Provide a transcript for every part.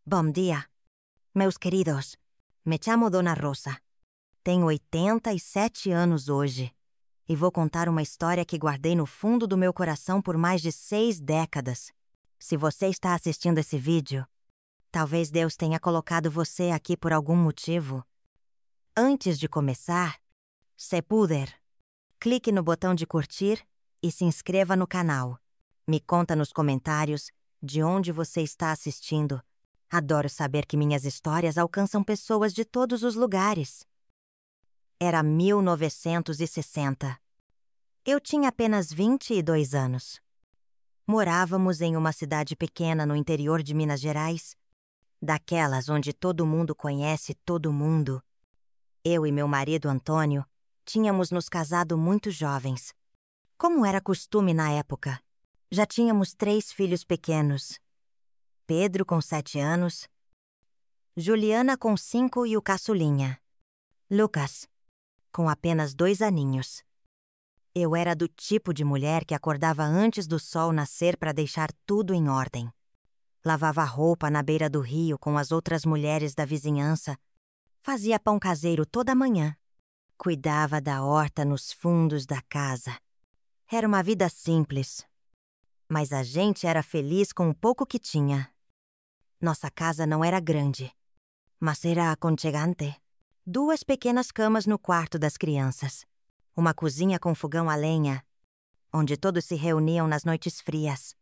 Bom dia, meus queridos. Me chamo Dona Rosa. Tenho 87 anos hoje e vou contar uma história que guardei no fundo do meu coração por mais de 6 décadas. Se você está assistindo esse vídeo, talvez Deus tenha colocado você aqui por algum motivo. Antes de começar, se puder, clique no botão de curtir e se inscreva no canal. Me conta nos comentários de onde você está assistindo. Adoro saber que minhas histórias alcançam pessoas de todos os lugares. Era 1960. Eu tinha apenas 22 anos. Morávamos em uma cidade pequena no interior de Minas Gerais, daquelas onde todo mundo conhece todo mundo. Eu e meu marido Antônio tínhamos nos casado muito jovens. Como era costume na época, já tínhamos 3 filhos pequenos. Pedro com 7 anos, Juliana com 5 e o caçulinha, Lucas, com apenas 2 aninhos. Eu era do tipo de mulher que acordava antes do sol nascer para deixar tudo em ordem. Lavava roupa na beira do rio com as outras mulheres da vizinhança, fazia pão caseiro toda manhã, cuidava da horta nos fundos da casa. Era uma vida simples, mas a gente era feliz com o pouco que tinha. Nossa casa não era grande, mas era aconchegante. 2 pequenas camas no quarto das crianças. Uma cozinha com fogão a lenha, onde todos se reuniam nas noites frias.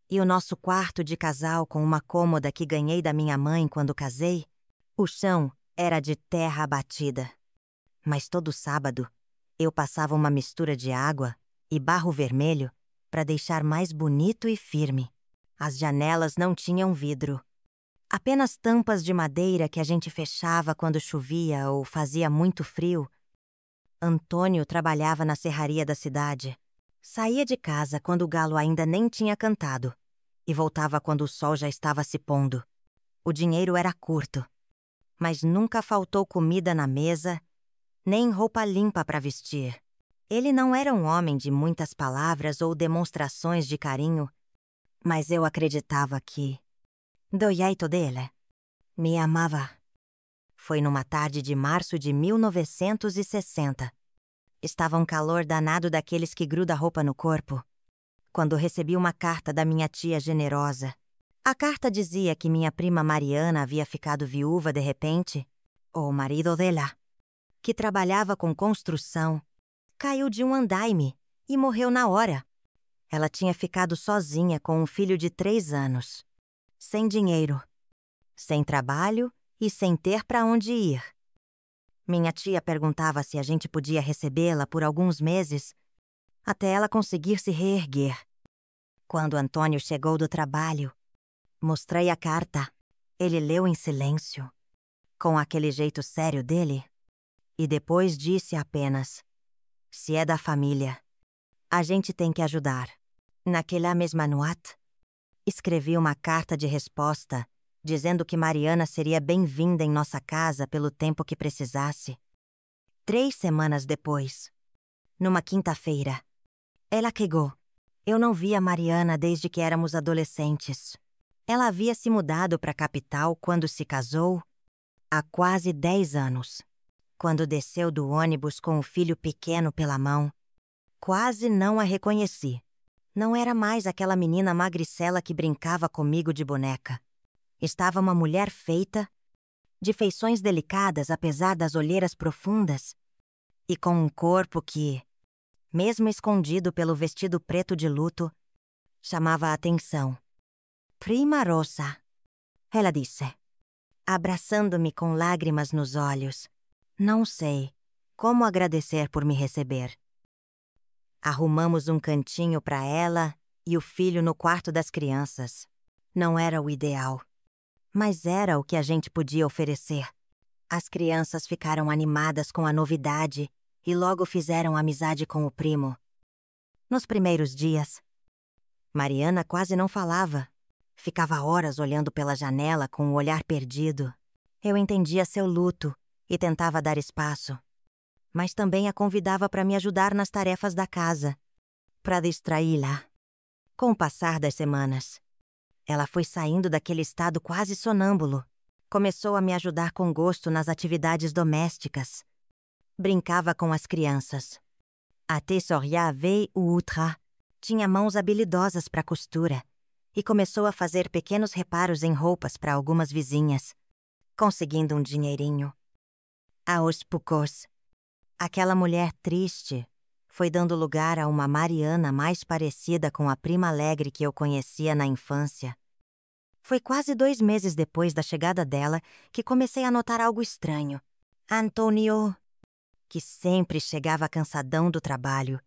E o nosso quarto de casal com uma cômoda que ganhei da minha mãe quando casei. O chão era de terra batida. Mas todo sábado, eu passava uma mistura de água e barro vermelho para deixar mais bonito e firme. As janelas não tinham vidro. Apenas tampas de madeira que a gente fechava quando chovia ou fazia muito frio. Antônio trabalhava na serraria da cidade. Saía de casa quando o galo ainda nem tinha cantado e voltava quando o sol já estava se pondo. O dinheiro era curto, mas nunca faltou comida na mesa, nem roupa limpa para vestir. Ele não era um homem de muitas palavras ou demonstrações de carinho, mas eu acreditava que, do jeito dele, me amava. Foi numa tarde de março de 1960. Estava um calor danado daqueles que gruda a roupa no corpo, quando recebi uma carta da minha tia generosa. A carta dizia que minha prima Mariana havia ficado viúva de repente, ou o marido dela, que trabalhava com construção, caiu de um andaime e morreu na hora. Ela tinha ficado sozinha com um filho de 3 anos, sem dinheiro, sem trabalho e sem ter para onde ir. Minha tia perguntava se a gente podia recebê-la por alguns meses, até ela conseguir se reerguer. Quando Antônio chegou do trabalho, mostrei a carta. Ele leu em silêncio, com aquele jeito sério dele, e depois disse apenas: "Se é da família, a gente tem que ajudar." Naquela mesma noite, escrevi uma carta de resposta, dizendo que Mariana seria bem-vinda em nossa casa pelo tempo que precisasse. 3 semanas depois, numa quinta-feira, ela chegou. Eu não via Mariana desde que éramos adolescentes. Ela havia se mudado para a capital quando se casou, há quase 10 anos. Quando desceu do ônibus com o filho pequeno pela mão, quase não a reconheci. Não era mais aquela menina magricela que brincava comigo de boneca. Estava uma mulher feita, de feições delicadas apesar das olheiras profundas, e com um corpo que, mesmo escondido pelo vestido preto de luto, chamava a atenção. "Prima Rosa", ela disse, abraçando-me com lágrimas nos olhos. Não sei como agradecer por me receber. Arrumamos um cantinho para ela e o filho no quarto das crianças. Não era o ideal, mas era o que a gente podia oferecer. As crianças ficaram animadas com a novidade e logo fizeram amizade com o primo. Nos primeiros dias, Mariana quase não falava. Ficava horas olhando pela janela com o olhar perdido. Eu entendia seu luto e tentava dar espaço, mas também a convidava para me ajudar nas tarefas da casa, para distraí-la. Com o passar das semanas, Ela foi saindo daquele estado quase sonâmbulo. Começou a me ajudar com gosto nas atividades domésticas. Brincava com as crianças. Até sorriave o outra. Tinha mãos habilidosas para costura e começou a fazer pequenos reparos em roupas para algumas vizinhas, conseguindo um dinheirinho. Aos poucos, aquela mulher triste foi dando lugar a uma Mariana mais parecida com a prima alegre que eu conhecia na infância. Foi quase 2 meses depois da chegada dela que comecei a notar algo estranho. Antônio, que sempre chegava cansadão do trabalho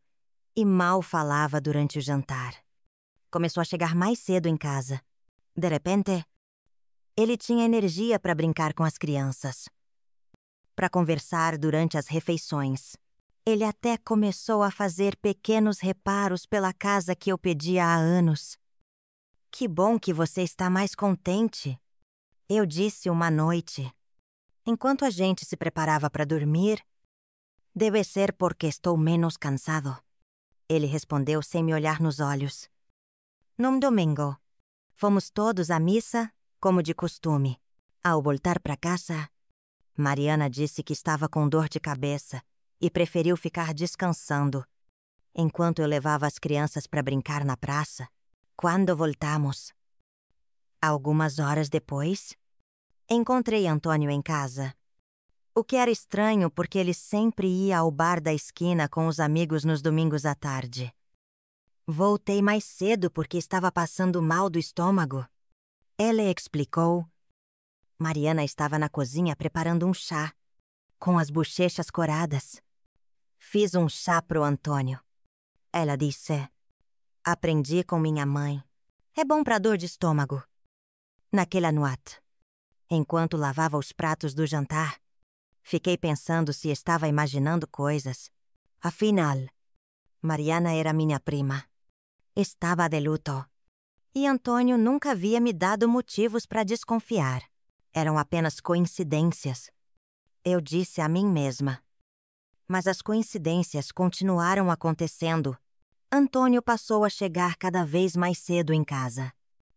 e mal falava durante o jantar, começou a chegar mais cedo em casa. De repente, ele tinha energia para brincar com as crianças, para conversar durante as refeições. Ele até começou a fazer pequenos reparos pela casa que eu pedia há anos. Que bom que você está mais contente, eu disse uma noite, enquanto a gente se preparava para dormir. Deve ser porque estou menos cansado, ele respondeu sem me olhar nos olhos. Num domingo, fomos todos à missa, como de costume. Ao voltar para casa, Mariana disse que estava com dor de cabeça e preferiu ficar descansando, enquanto eu levava as crianças para brincar na praça. Quando voltamos, algumas horas depois, encontrei Antônio em casa. O que era estranho porque ele sempre ia ao bar da esquina com os amigos nos domingos à tarde. Voltei mais cedo porque estava passando mal do estômago, ele explicou. Mariana estava na cozinha preparando um chá, com as bochechas coradas. Fiz um chá pro Antônio. Ela disse. Aprendi com minha mãe. É bom pra dor de estômago. Naquela noite, enquanto lavava os pratos do jantar, fiquei pensando se estava imaginando coisas. Afinal, Mariana era minha prima. Estava de luto. E Antônio nunca havia me dado motivos para desconfiar. Eram apenas coincidências. Eu disse a mim mesma. Mas as coincidências continuaram acontecendo. Antônio passou a chegar cada vez mais cedo em casa.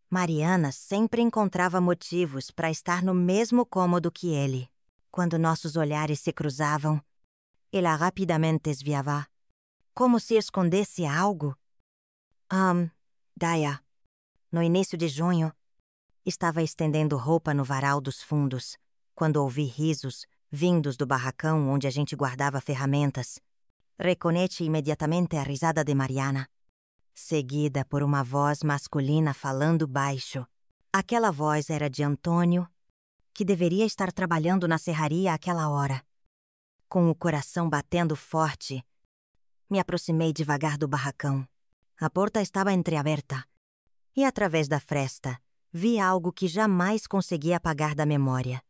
Mariana sempre encontrava motivos para estar no mesmo cômodo que ele. Quando nossos olhares se cruzavam, ela rapidamente desviava, como se escondesse algo. Gaia, no início de junho, estava estendendo roupa no varal dos fundos, quando ouvi risos vindos do barracão onde a gente guardava ferramentas. Reconheci imediatamente a risada de Mariana, seguida por uma voz masculina falando baixo. Aquela voz era de Antônio, que deveria estar trabalhando na serraria àquela hora. Com o coração batendo forte, me aproximei devagar do barracão. A porta estava entreaberta, e através da fresta, vi algo que jamais consegui apagar da memória.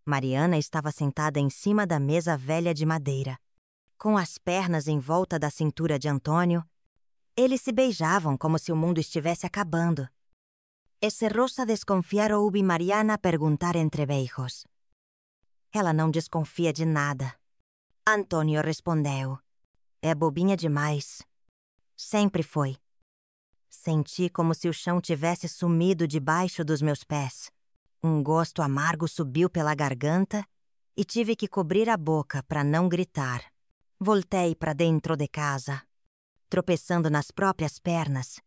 Mariana estava sentada em cima da mesa velha de madeira. Com as pernas em volta da cintura de Antônio, eles se beijavam como se o mundo estivesse acabando. Esse rosa desconfiar ouvi Mariana perguntar entre beijos. Ela não desconfia de nada. Antônio respondeu. É bobinha demais. Sempre foi. Senti como se o chão tivesse sumido debaixo dos meus pés. Um gosto amargo subiu pela garganta e tive que cobrir a boca para não gritar. Voltei para dentro de casa. Tropeçando nas próprias pernas,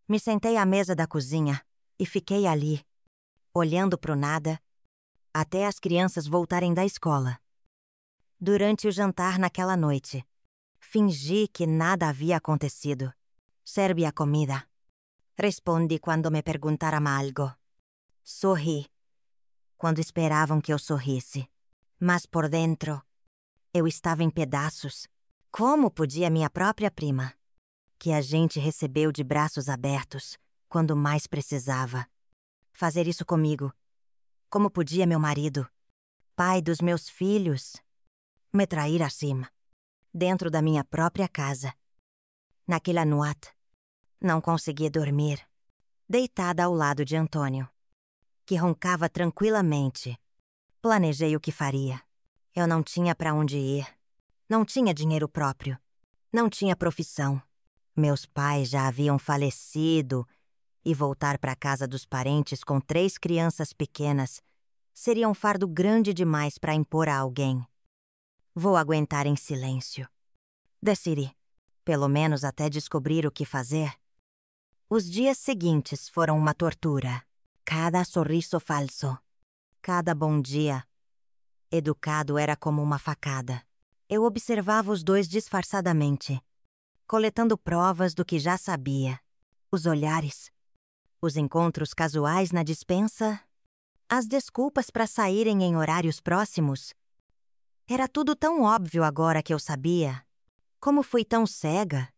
me sentei à mesa da cozinha e fiquei ali, olhando pro nada, até as crianças voltarem da escola. Durante o jantar naquela noite, fingi que nada havia acontecido. Servi a comida. Respondi quando me perguntaram algo. Sorri, quando esperavam que eu sorrisse. Mas por dentro, eu estava em pedaços. Como podia minha própria prima, que a gente recebeu de braços abertos quando mais precisava, fazer isso comigo? Como podia meu marido, pai dos meus filhos, me trair assim, dentro da minha própria casa? Naquela noite, não consegui dormir, deitada ao lado de Antônio, que roncava tranquilamente. Planejei o que faria. Eu não tinha para onde ir. Não tinha dinheiro próprio. Não tinha profissão. Meus pais já haviam falecido E voltar para a casa dos parentes com 3 crianças pequenas seria um fardo grande demais para impor a alguém. Vou aguentar em silêncio. Decidi, pelo menos até descobrir o que fazer. Os dias seguintes foram uma tortura. Cada sorriso falso, cada bom dia educado era como uma facada. Eu observava os dois disfarçadamente, coletando provas do que já sabia. Os olhares, os encontros casuais na despensa, as desculpas para saírem em horários próximos. Era tudo tão óbvio agora que eu sabia. Como fui tão cega?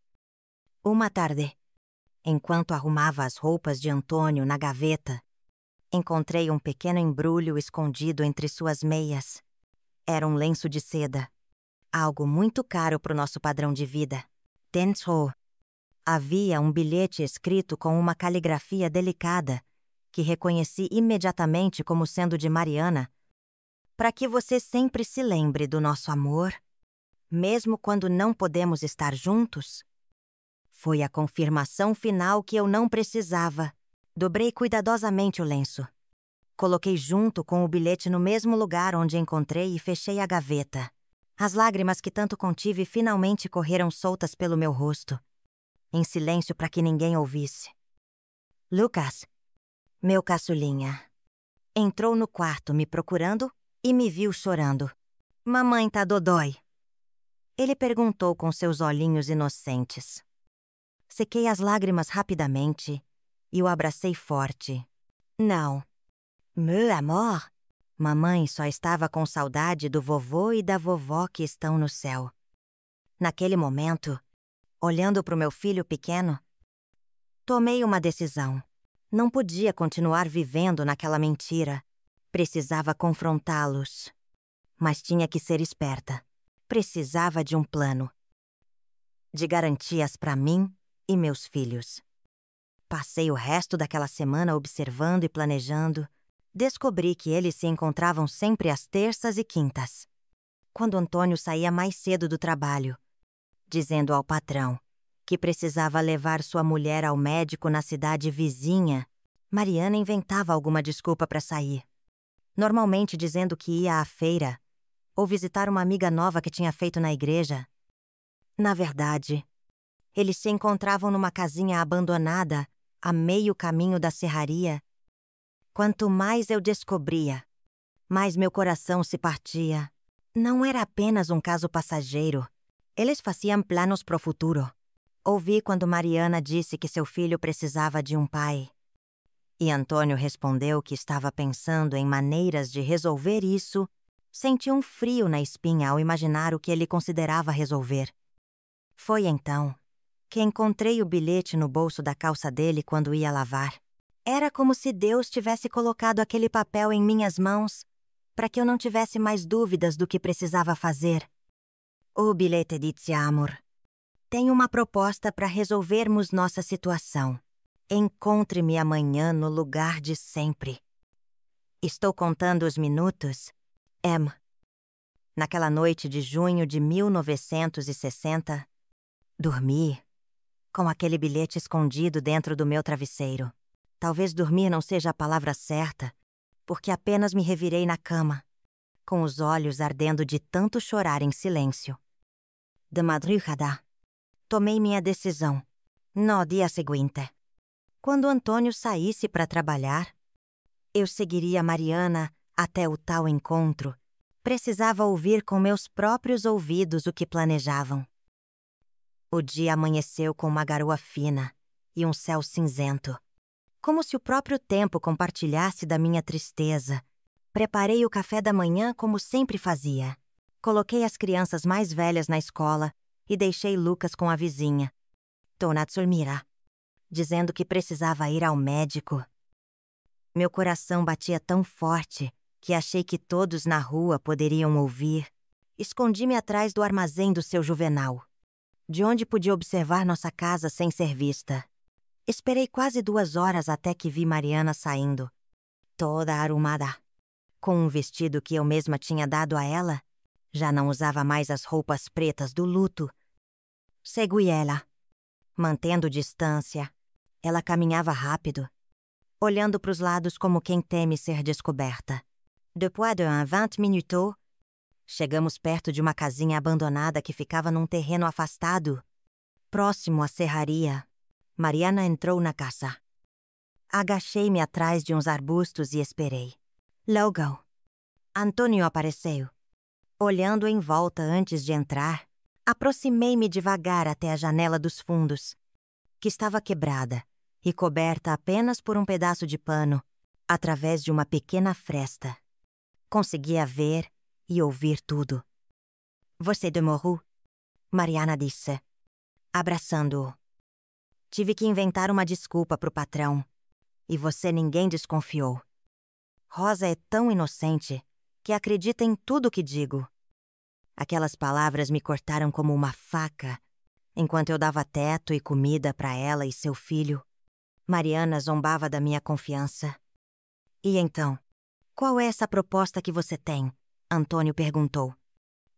Uma tarde, enquanto arrumava as roupas de Antônio na gaveta, encontrei um pequeno embrulho escondido entre suas meias. Era um lenço de seda. Algo muito caro para o nosso padrão de vida. Dentro havia um bilhete escrito com uma caligrafia delicada, que reconheci imediatamente como sendo de Mariana. Para que você sempre se lembre do nosso amor, mesmo quando não podemos estar juntos. Foi a confirmação final que eu não precisava. Dobrei cuidadosamente o lenço. Coloquei junto com o bilhete no mesmo lugar onde encontrei e fechei a gaveta. As lágrimas que tanto contive finalmente correram soltas pelo meu rosto, em silêncio para que ninguém ouvisse. Lucas, meu caçulinha, entrou no quarto me procurando e me viu chorando. Mamãe tá dodói? Ele perguntou com seus olhinhos inocentes. Sequei as lágrimas rapidamente e o abracei forte. Não. Meu amor, mamãe só estava com saudade do vovô e da vovó que estão no céu. Naquele momento, olhando para o meu filho pequeno, tomei uma decisão. Não podia continuar vivendo naquela mentira. Precisava confrontá-los. Mas tinha que ser esperta. Precisava de um plano. De garantias para mim e meus filhos. Passei o resto daquela semana observando e planejando. Descobri que eles se encontravam sempre às terças e quintas, quando Antônio saía mais cedo do trabalho, dizendo ao patrão que precisava levar sua mulher ao médico na cidade vizinha. Mariana inventava alguma desculpa para sair, normalmente dizendo que ia à feira ou visitar uma amiga nova que tinha feito na igreja. Na verdade, eles se encontravam numa casinha abandonada a meio caminho da serraria. Quanto mais eu descobria, mais meu coração se partia. Não era apenas um caso passageiro. Eles faziam planos pro futuro. Ouvi quando Mariana disse que seu filho precisava de um pai. E Antônio respondeu que estava pensando em maneiras de resolver isso. Senti um frio na espinha ao imaginar o que ele considerava resolver. Foi então que encontrei o bilhete no bolso da calça dele quando ia lavar. Era como se Deus tivesse colocado aquele papel em minhas mãos para que eu não tivesse mais dúvidas do que precisava fazer. O bilhete diz amor. Tenho uma proposta para resolvermos nossa situação. Encontre-me amanhã no lugar de sempre. Estou contando os minutos. M. Naquela noite de junho de 1960, dormi com aquele bilhete escondido dentro do meu travesseiro. Talvez dormir não seja a palavra certa, porque apenas me revirei na cama, com os olhos ardendo de tanto chorar em silêncio. De madrugada, tomei minha decisão, no dia seguinte. Quando Antônio saísse para trabalhar, eu seguiria Mariana até o tal encontro. Precisava ouvir com meus próprios ouvidos o que planejavam. O dia amanheceu com uma garoa fina e um céu cinzento. Como se o próprio tempo compartilhasse da minha tristeza. Preparei o café da manhã como sempre fazia. Coloquei as crianças mais velhas na escola e deixei Lucas com a vizinha, Dona Zulmira, dizendo que precisava ir ao médico. Meu coração batia tão forte que achei que todos na rua poderiam ouvir. Escondi-me atrás do armazém do seu Juvenal, de onde podia observar nossa casa sem ser vista. Esperei quase 2 horas até que vi Mariana saindo, toda arrumada, com um vestido que eu mesma tinha dado a ela. Já não usava mais as roupas pretas do luto. Segui ela, mantendo distância. Ela caminhava rápido, olhando para os lados como quem teme ser descoberta. Depois de 20 minutos, chegamos perto de uma casinha abandonada que ficava num terreno afastado, próximo à serraria. Mariana entrou na casa. Agachei-me atrás de uns arbustos e esperei. Logo, Antônio apareceu. Olhando em volta antes de entrar, aproximei-me devagar até a janela dos fundos, que estava quebrada e coberta apenas por um pedaço de pano, através de uma pequena fresta. Conseguia ver e ouvir tudo. Você demorou? Mariana disse, abraçando-o. Tive que inventar uma desculpa para o patrão, e você ninguém desconfiou. Rosa é tão inocente que acredita em tudo que digo. Aquelas palavras me cortaram como uma faca, enquanto eu dava teto e comida para ela e seu filho. Mariana zombava da minha confiança. E então, qual é essa proposta que você tem? Antônio perguntou,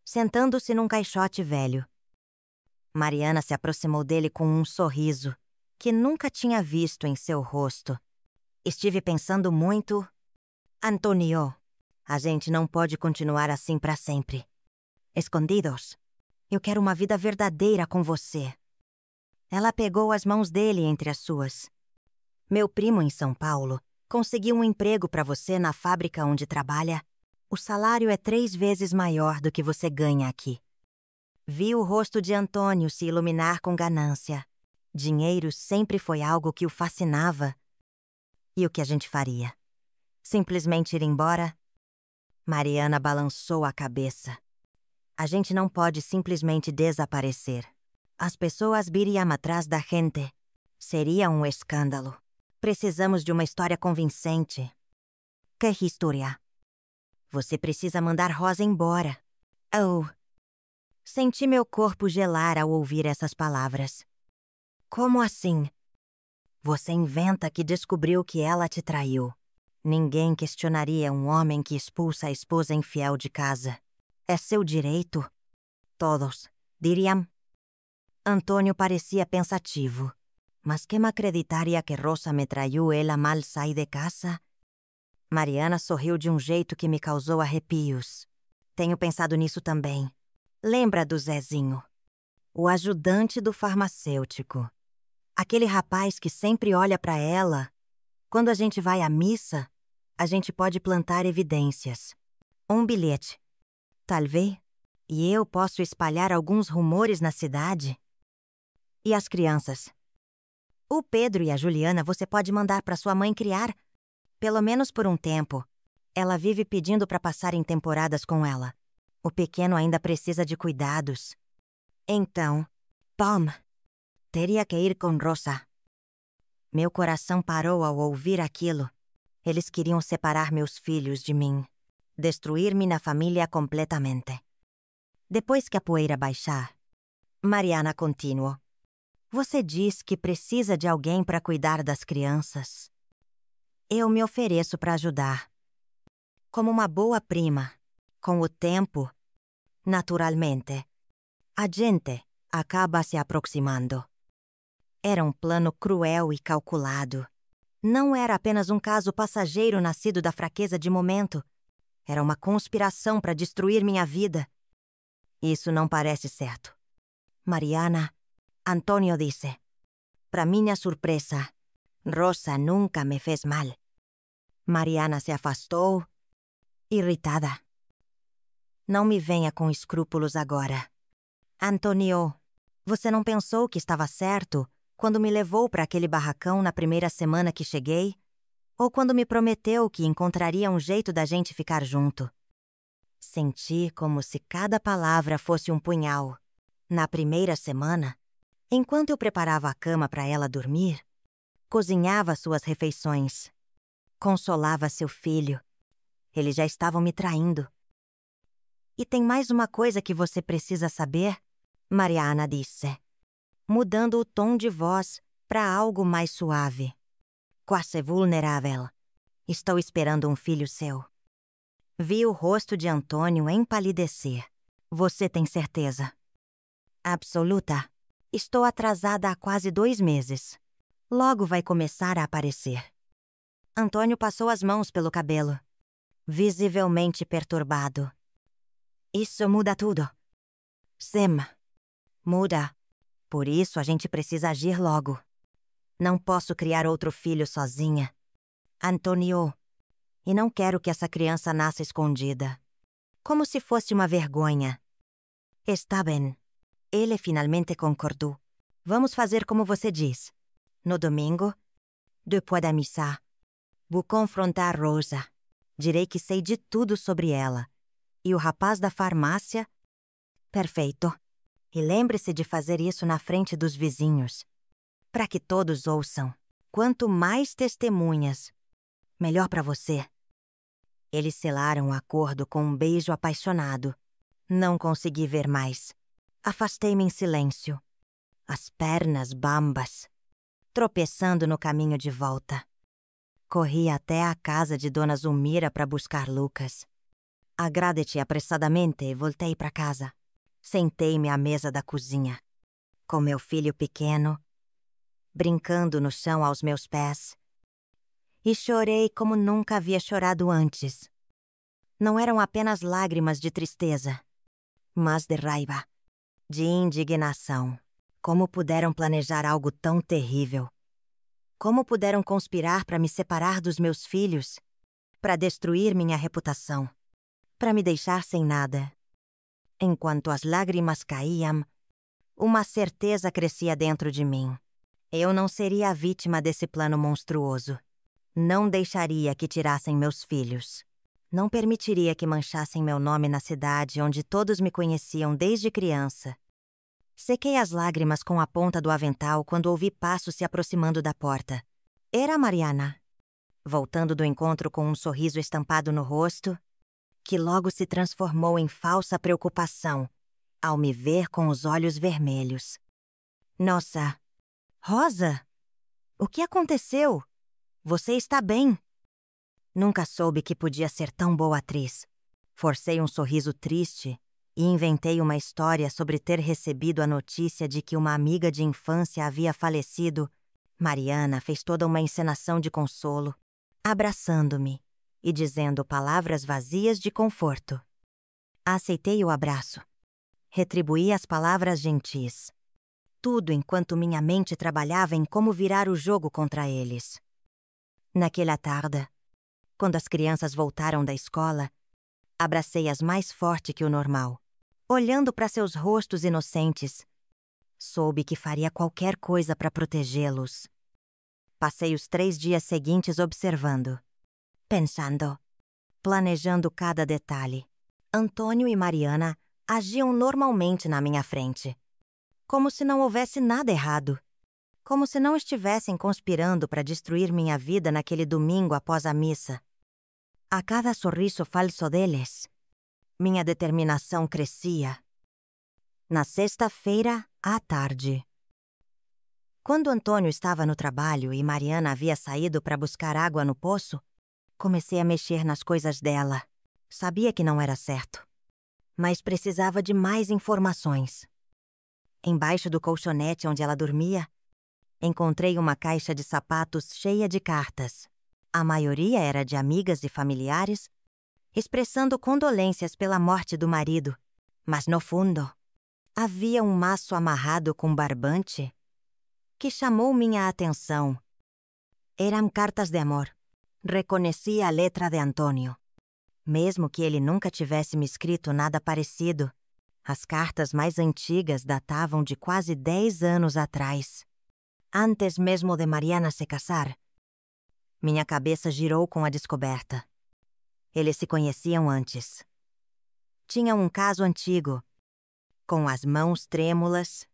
sentando-se num caixote velho. Mariana se aproximou dele com um sorriso que nunca tinha visto em seu rosto. Estive pensando muito. Antônio, a gente não pode continuar assim para sempre. Escondidos. Eu quero uma vida verdadeira com você. Ela pegou as mãos dele entre as suas. Meu primo em São Paulo conseguiu um emprego para você na fábrica onde trabalha. O salário é 3 vezes maior do que você ganha aqui. Vi o rosto de Antônio se iluminar com ganância. Dinheiro sempre foi algo que o fascinava. E o que a gente faria? Simplesmente ir embora? Mariana balançou a cabeça. A gente não pode simplesmente desaparecer. As pessoas viriam atrás da gente. Seria um escândalo. Precisamos de uma história convincente. Que história? Você precisa mandar Rosa embora. Oh. Senti meu corpo gelar ao ouvir essas palavras. Como assim? Você inventa que descobriu que ela te traiu. Ninguém questionaria um homem que expulsa a esposa infiel de casa. É seu direito. Todos diriam. Antônio parecia pensativo. Mas quem acreditaria que Rosa me traiu ela mal sai de casa? Mariana sorriu de um jeito que me causou arrepios. Tenho pensado nisso também. Lembra do Zezinho? O ajudante do farmacêutico. Aquele rapaz que sempre olha para ela. Quando a gente vai à missa, a gente pode plantar evidências. Um bilhete. Talvez. E eu posso espalhar alguns rumores na cidade. E as crianças? O Pedro e a Juliana você pode mandar para sua mãe criar. Pelo menos por um tempo. Ela vive pedindo para passarem temporadas com ela. O pequeno ainda precisa de cuidados. Então, Tom, teria que ir com Rosa. Meu coração parou ao ouvir aquilo. Eles queriam separar meus filhos de mim. Destruir minha família completamente. Depois que a poeira baixar, Mariana continuou. Você diz que precisa de alguém para cuidar das crianças. Eu me ofereço para ajudar. Como uma boa prima. Com o tempo, naturalmente, a gente acaba se aproximando. Era um plano cruel e calculado. Não era apenas um caso passageiro nascido da fraqueza de momento. Era uma conspiração para destruir minha vida. Isso não parece certo. Mariana, Antônio disse. Para minha surpresa, Rosa nunca me fez mal. Mariana se afastou, irritada. Não me venha com escrúpulos agora. Antônio, você não pensou que estava certo quando me levou para aquele barracão na primeira semana que cheguei? Ou quando me prometeu que encontraria um jeito da gente ficar junto? Senti como se cada palavra fosse um punhal. Na primeira semana, enquanto eu preparava a cama para ela dormir, cozinhava suas refeições, consolava seu filho. Eles já estavam me traindo. E tem mais uma coisa que você precisa saber, Mariana disse, mudando o tom de voz para algo mais suave. Quase vulnerável. Estou esperando um filho seu. Vi o rosto de Antônio empalidecer. Você tem certeza? Absoluta. Estou atrasada há quase 2 meses. Logo vai começar a aparecer. Antônio passou as mãos pelo cabelo, visivelmente perturbado. Isso muda tudo. Sim, muda. Por isso a gente precisa agir logo. Não posso criar outro filho sozinha. Antônio. E não quero que essa criança nasça escondida. Como se fosse uma vergonha. Está bem. Ele finalmente concordou. Vamos fazer como você diz. No domingo, depois da missa, vou confrontar Rosa. Direi que sei de tudo sobre ela. E o rapaz da farmácia? Perfeito. E lembre-se de fazer isso na frente dos vizinhos. Para que todos ouçam. Quanto mais testemunhas, melhor para você. Eles selaram o acordo com um beijo apaixonado. Não consegui ver mais. Afastei-me em silêncio. As pernas bambas, tropeçando no caminho de volta. Corri até a casa de Dona Zulmira para buscar Lucas. Agradeci apressadamente e voltei para casa. Sentei-me à mesa da cozinha, com meu filho pequeno, brincando no chão aos meus pés. E chorei como nunca havia chorado antes. Não eram apenas lágrimas de tristeza, mas de raiva, de indignação. Como puderam planejar algo tão terrível? Como puderam conspirar para me separar dos meus filhos? Para destruir minha reputação? Para me deixar sem nada? Enquanto as lágrimas caíam, uma certeza crescia dentro de mim. Eu não seria a vítima desse plano monstruoso. Não deixaria que tirassem meus filhos. Não permitiria que manchassem meu nome na cidade onde todos me conheciam desde criança. Sequei as lágrimas com a ponta do avental quando ouvi passos se aproximando da porta. Era Mariana, voltando do encontro com um sorriso estampado no rosto, que logo se transformou em falsa preocupação ao me ver com os olhos vermelhos. Nossa, Rosa, o que aconteceu? Você está bem? Nunca soube que podia ser tão boa atriz. Forcei um sorriso triste e inventei uma história sobre ter recebido a notícia de que uma amiga de infância havia falecido. Mariana fez toda uma encenação de consolo, abraçando-me e dizendo palavras vazias de conforto. Aceitei o abraço. Retribuí as palavras gentis. Tudo enquanto minha mente trabalhava em como virar o jogo contra eles. Naquela tarde, quando as crianças voltaram da escola, abracei-as mais forte que o normal. Olhando para seus rostos inocentes, soube que faria qualquer coisa para protegê-los. Passei os 3 dias seguintes observando, pensando, planejando cada detalhe. Antônio e Mariana agiam normalmente na minha frente, como se não houvesse nada errado, como se não estivessem conspirando para destruir minha vida naquele domingo após a missa. A cada sorriso falso deles, minha determinação crescia. Na sexta-feira, à tarde, quando Antônio estava no trabalho e Mariana havia saído para buscar água no poço, comecei a mexer nas coisas dela. Sabia que não era certo, mas precisava de mais informações. Embaixo do colchonete onde ela dormia, encontrei uma caixa de sapatos cheia de cartas. A maioria era de amigas e familiares, expressando condolências pela morte do marido, mas no fundo, havia um maço amarrado com barbante que chamou minha atenção. Eram cartas de amor. Reconheci a letra de Antônio. Mesmo que ele nunca tivesse me escrito nada parecido, as cartas mais antigas datavam de quase 10 anos atrás. Antes mesmo de Mariana se casar. Minha cabeça girou com a descoberta. Eles se conheciam antes. Tinham um caso antigo. Com as mãos trêmulas,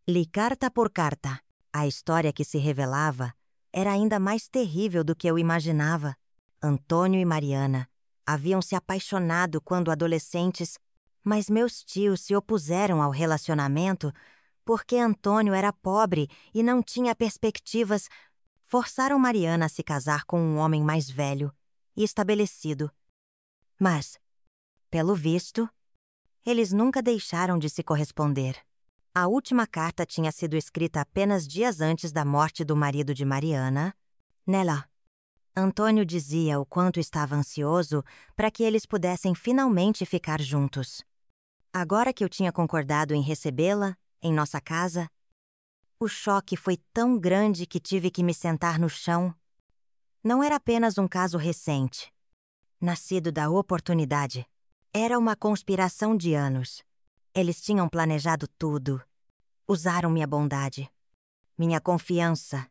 li carta por carta. A história que se revelava era ainda mais terrível do que eu imaginava. Antônio e Mariana haviam se apaixonado quando adolescentes, mas meus tios se opuseram ao relacionamento porque Antônio era pobre e não tinha perspectivas. Forçaram Mariana a se casar com um homem mais velho e estabelecido. Mas, pelo visto, eles nunca deixaram de se corresponder. A última carta tinha sido escrita apenas dias antes da morte do marido de Mariana. Nela, Antônio dizia o quanto estava ansioso para que eles pudessem finalmente ficar juntos. Agora que eu tinha concordado em recebê-la em nossa casa, o choque foi tão grande que tive que me sentar no chão. Não era apenas um caso recente, nascido da oportunidade. Era uma conspiração de anos. Eles tinham planejado tudo. Usaram minha bondade, minha confiança,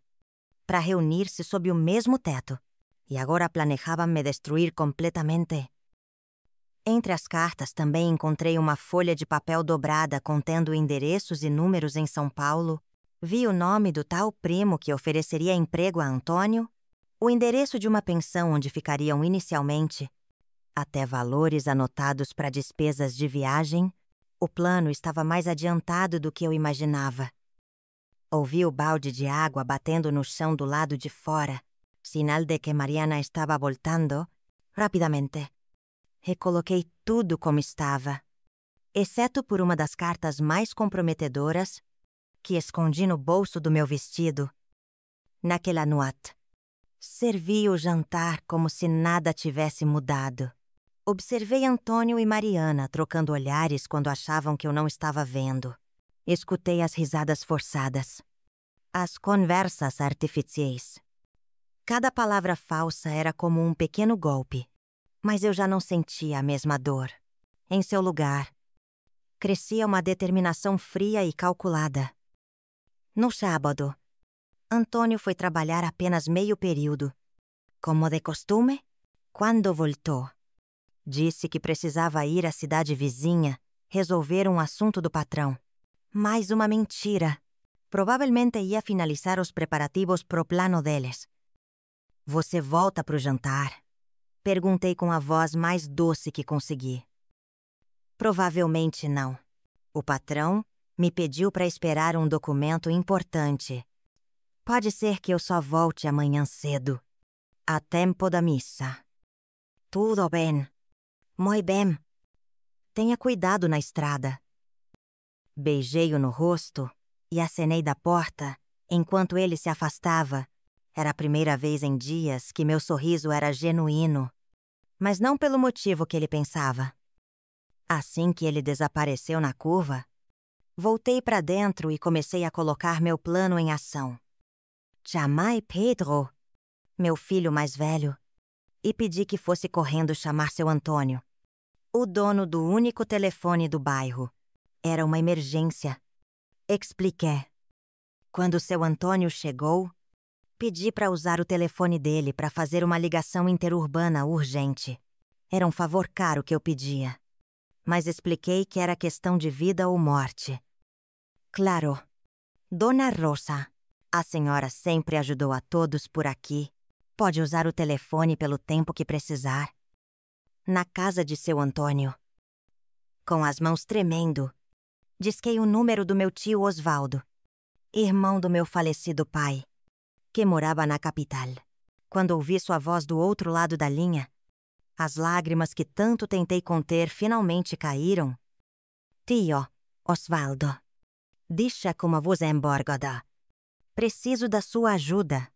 para reunir-se sob o mesmo teto. E agora planejavam me destruir completamente. Entre as cartas também encontrei uma folha de papel dobrada contendo endereços e números em São Paulo. Vi o nome do tal primo que ofereceria emprego a Antônio, o endereço de uma pensão onde ficariam inicialmente, até valores anotados para despesas de viagem. O plano estava mais adiantado do que eu imaginava. Ouvi o balde de água batendo no chão do lado de fora, sinal de que Mariana estava voltando. Rapidamente, recoloquei tudo como estava, exceto por uma das cartas mais comprometedoras, que escondi no bolso do meu vestido. Naquela noite, servi o jantar como se nada tivesse mudado. Observei Antônio e Mariana trocando olhares quando achavam que eu não estava vendo. Escutei as risadas forçadas, as conversas artificiais. Cada palavra falsa era como um pequeno golpe, mas eu já não sentia a mesma dor. Em seu lugar, crescia uma determinação fria e calculada. No sábado, Antônio foi trabalhar apenas meio período. Como de costume, quando voltou, disse que precisava ir à cidade vizinha resolver um assunto do patrão. Mais uma mentira. Provavelmente ia finalizar os preparativos pro plano deles. Você volta pro jantar? Perguntei com a voz mais doce que consegui. Provavelmente não. O patrão me pediu para esperar um documento importante. Pode ser que eu só volte amanhã cedo, a tempo da missa. Tudo bem. Muito bem. Tenha cuidado na estrada. Beijei-o no rosto e acenei da porta enquanto ele se afastava. Era a primeira vez em dias que meu sorriso era genuíno, mas não pelo motivo que ele pensava. Assim que ele desapareceu na curva, voltei para dentro e comecei a colocar meu plano em ação. Chamai Pedro, meu filho mais velho, e pedi que fosse correndo chamar seu Antônio, o dono do único telefone do bairro. Era uma emergência. Expliquei. Quando seu Antônio chegou, pedi para usar o telefone dele para fazer uma ligação interurbana urgente. Era um favor caro que eu pedia, mas expliquei que era questão de vida ou morte. Claro. Dona Rosa, a senhora sempre ajudou a todos por aqui. Pode usar o telefone pelo tempo que precisar. Na casa de seu Antônio, com as mãos tremendo, disquei o número do meu tio Osvaldo, irmão do meu falecido pai, que morava na capital. Quando ouvi sua voz do outro lado da linha, as lágrimas que tanto tentei conter finalmente caíram. Tio Osvaldo, deixa como você emborgada. Preciso da sua ajuda.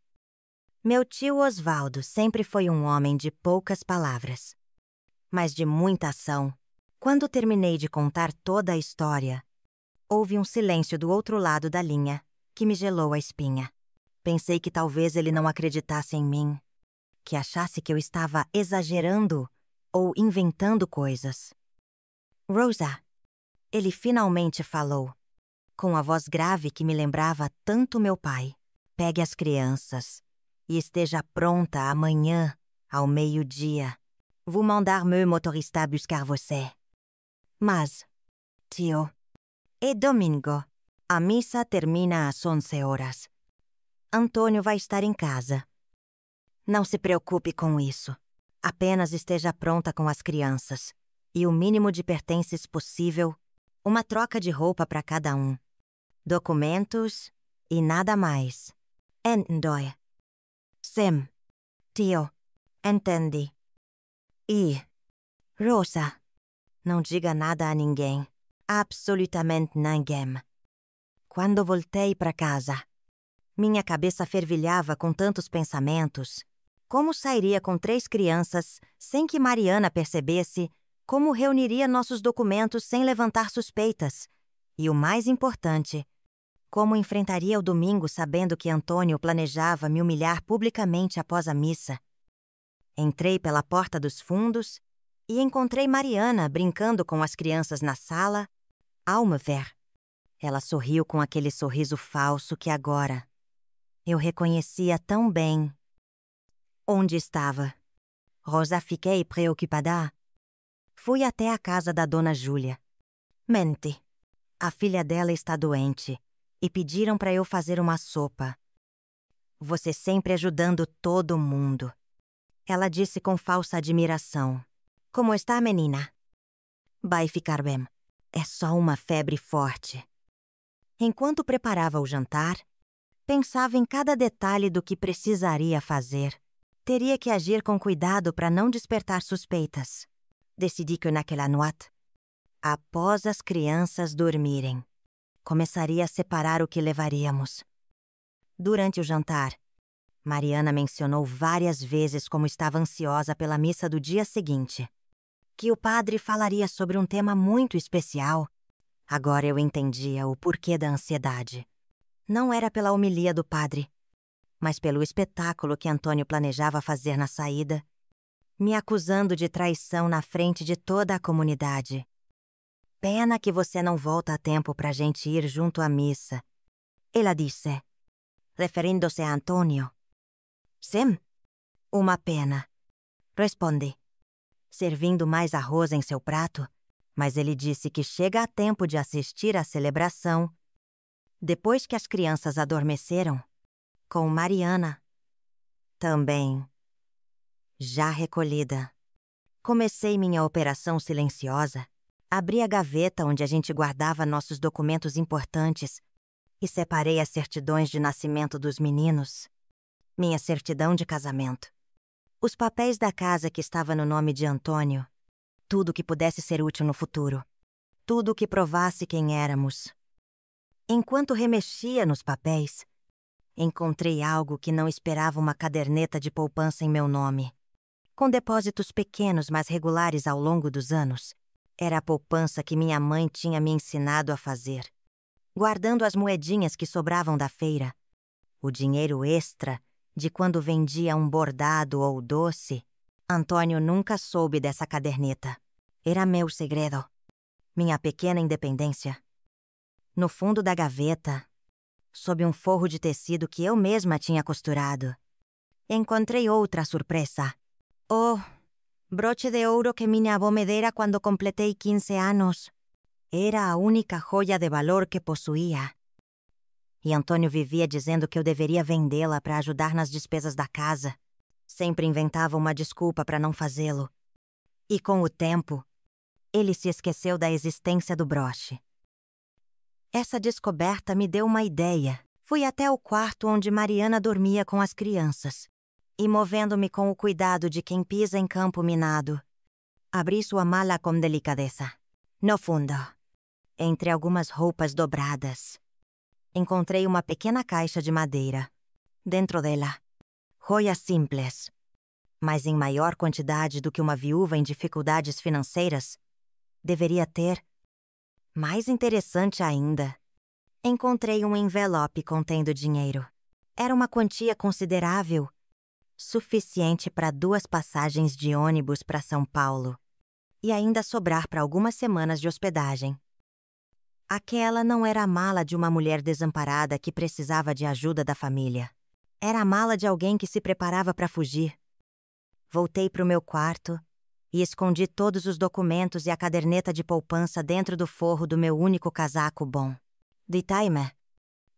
Meu tio Osvaldo sempre foi um homem de poucas palavras, mas de muita ação. Quando terminei de contar toda a história, houve um silêncio do outro lado da linha que me gelou a espinha. Pensei que talvez ele não acreditasse em mim, que achasse que eu estava exagerando ou inventando coisas. Rosa, ele finalmente falou, com a voz grave que me lembrava tanto meu pai. Pegue as crianças e esteja pronta amanhã, ao meio-dia. Vou mandar meu motorista buscar você. Mas, tio, é domingo. A missa termina às 11 horas. Antônio vai estar em casa. Não se preocupe com isso. Apenas esteja pronta com as crianças. E o mínimo de pertences possível, uma troca de roupa para cada um. Documentos e nada mais. Entendeu? Sim, tio, entendi. E, Rosa, não diga nada a ninguém. Absolutamente ninguém. Quando voltei para casa, minha cabeça fervilhava com tantos pensamentos. Como sairia com 3 crianças sem que Mariana percebesse? Como reuniria nossos documentos sem levantar suspeitas? E o mais importante, como enfrentaria o domingo sabendo que Antônio planejava me humilhar publicamente após a missa? Entrei pela porta dos fundos e encontrei Mariana brincando com as crianças na sala. Ao me ver, ela sorriu com aquele sorriso falso que agora eu reconhecia tão bem. Onde estava? Rosa, fiquei preocupada. Fui até a casa da Dona Júlia. Mente. A filha dela está doente e pediram para eu fazer uma sopa. Você sempre ajudando todo mundo. Ela disse com falsa admiração. Como está, menina? Vai ficar bem. É só uma febre forte. Enquanto preparava o jantar, pensava em cada detalhe do que precisaria fazer. Teria que agir com cuidado para não despertar suspeitas. Decidi que naquela noite, após as crianças dormirem, começaria a separar o que levaríamos. Durante o jantar, Mariana mencionou várias vezes como estava ansiosa pela missa do dia seguinte. Que o padre falaria sobre um tema muito especial. Agora eu entendia o porquê da ansiedade. Não era pela homilia do padre, mas pelo espetáculo que Antônio planejava fazer na saída, me acusando de traição na frente de toda a comunidade. Pena que você não volta a tempo pra gente ir junto à missa. Ela disse, referindo-se a Antônio. Sim, uma pena. Respondi, servindo mais arroz em seu prato, mas ele disse que chega a tempo de assistir à celebração. Depois que as crianças adormeceram, com Mariana também já recolhida, comecei minha operação silenciosa. Abri a gaveta onde a gente guardava nossos documentos importantes e separei as certidões de nascimento dos meninos, minha certidão de casamento, os papéis da casa que estava no nome de Antônio, tudo que pudesse ser útil no futuro, tudo que provasse quem éramos. Enquanto remexia nos papéis, encontrei algo que não esperava, uma caderneta de poupança em meu nome. Com depósitos pequenos, mas regulares ao longo dos anos, era a poupança que minha mãe tinha me ensinado a fazer. Guardando as moedinhas que sobravam da feira, o dinheiro extra de quando vendia um bordado ou doce, Antônio nunca soube dessa caderneta. Era meu segredo, minha pequena independência. No fundo da gaveta, sob um forro de tecido que eu mesma tinha costurado, encontrei outra surpresa. Oh, broche de ouro que minha avó me dera quando completei 15 anos. Era a única joia de valor que possuía. E Antônio vivia dizendo que eu deveria vendê-la para ajudar nas despesas da casa. Sempre inventava uma desculpa para não fazê-lo. E com o tempo, ele se esqueceu da existência do broche. Essa descoberta me deu uma ideia. Fui até o quarto onde Mariana dormia com as crianças e, movendo-me com o cuidado de quem pisa em campo minado, abri sua mala com delicadeza. No fundo, entre algumas roupas dobradas, encontrei uma pequena caixa de madeira. Dentro dela, joias simples, mas em maior quantidade do que uma viúva em dificuldades financeiras deveria ter. Mais interessante ainda, encontrei um envelope contendo dinheiro. Era uma quantia considerável, suficiente para 2 passagens de ônibus para São Paulo e ainda sobrar para algumas semanas de hospedagem. Aquela não era a mala de uma mulher desamparada que precisava de ajuda da família. Era a mala de alguém que se preparava para fugir. Voltei para o meu quarto e escondi todos os documentos e a caderneta de poupança dentro do forro do meu único casaco bom. Deitei-me,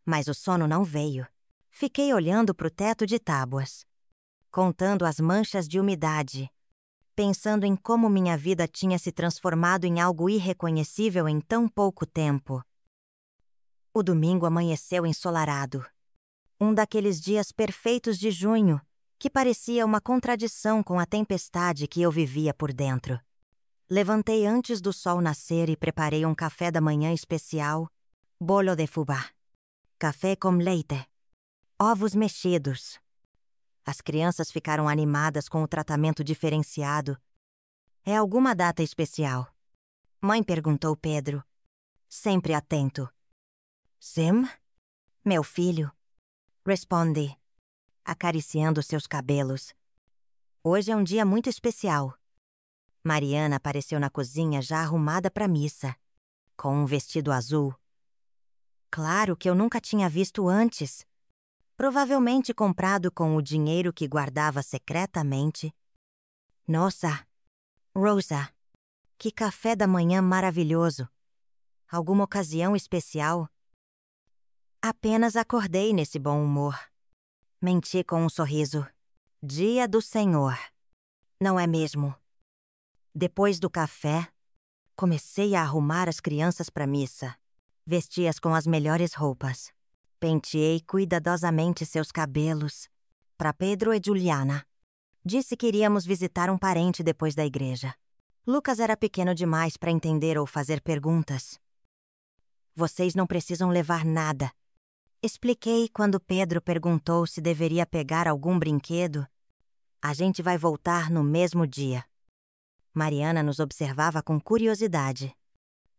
mas o sono não veio. Fiquei olhando para o teto de tábuas, contando as manchas de umidade, pensando em como minha vida tinha se transformado em algo irreconhecível em tão pouco tempo. O domingo amanheceu ensolarado. Um daqueles dias perfeitos de junho, que parecia uma contradição com a tempestade que eu vivia por dentro. Levantei antes do sol nascer e preparei um café da manhã especial, bolo de fubá. café com leite, ovos mexidos. As crianças ficaram animadas com o tratamento diferenciado. É alguma data especial? Mãe perguntou Pedro, sempre atento. Sim? Meu filho. Respondi, acariciando seus cabelos. Hoje é um dia muito especial. Mariana apareceu na cozinha já arrumada para a missa, com um vestido azul. Claro que eu nunca tinha visto antes. Provavelmente comprado com o dinheiro que guardava secretamente. Nossa, Rosa, que café da manhã maravilhoso. Alguma ocasião especial? Apenas acordei nesse bom humor. Menti com um sorriso. Dia do Senhor. Não é mesmo? Depois do café, comecei a arrumar as crianças para a missa. Vesti-as com as melhores roupas. Penteei cuidadosamente seus cabelos. Para Pedro e Juliana. Disse que iríamos visitar um parente depois da igreja. Lucas era pequeno demais para entender ou fazer perguntas. Vocês não precisam levar nada. Expliquei quando Pedro perguntou se deveria pegar algum brinquedo. A gente vai voltar no mesmo dia. Mariana nos observava com curiosidade,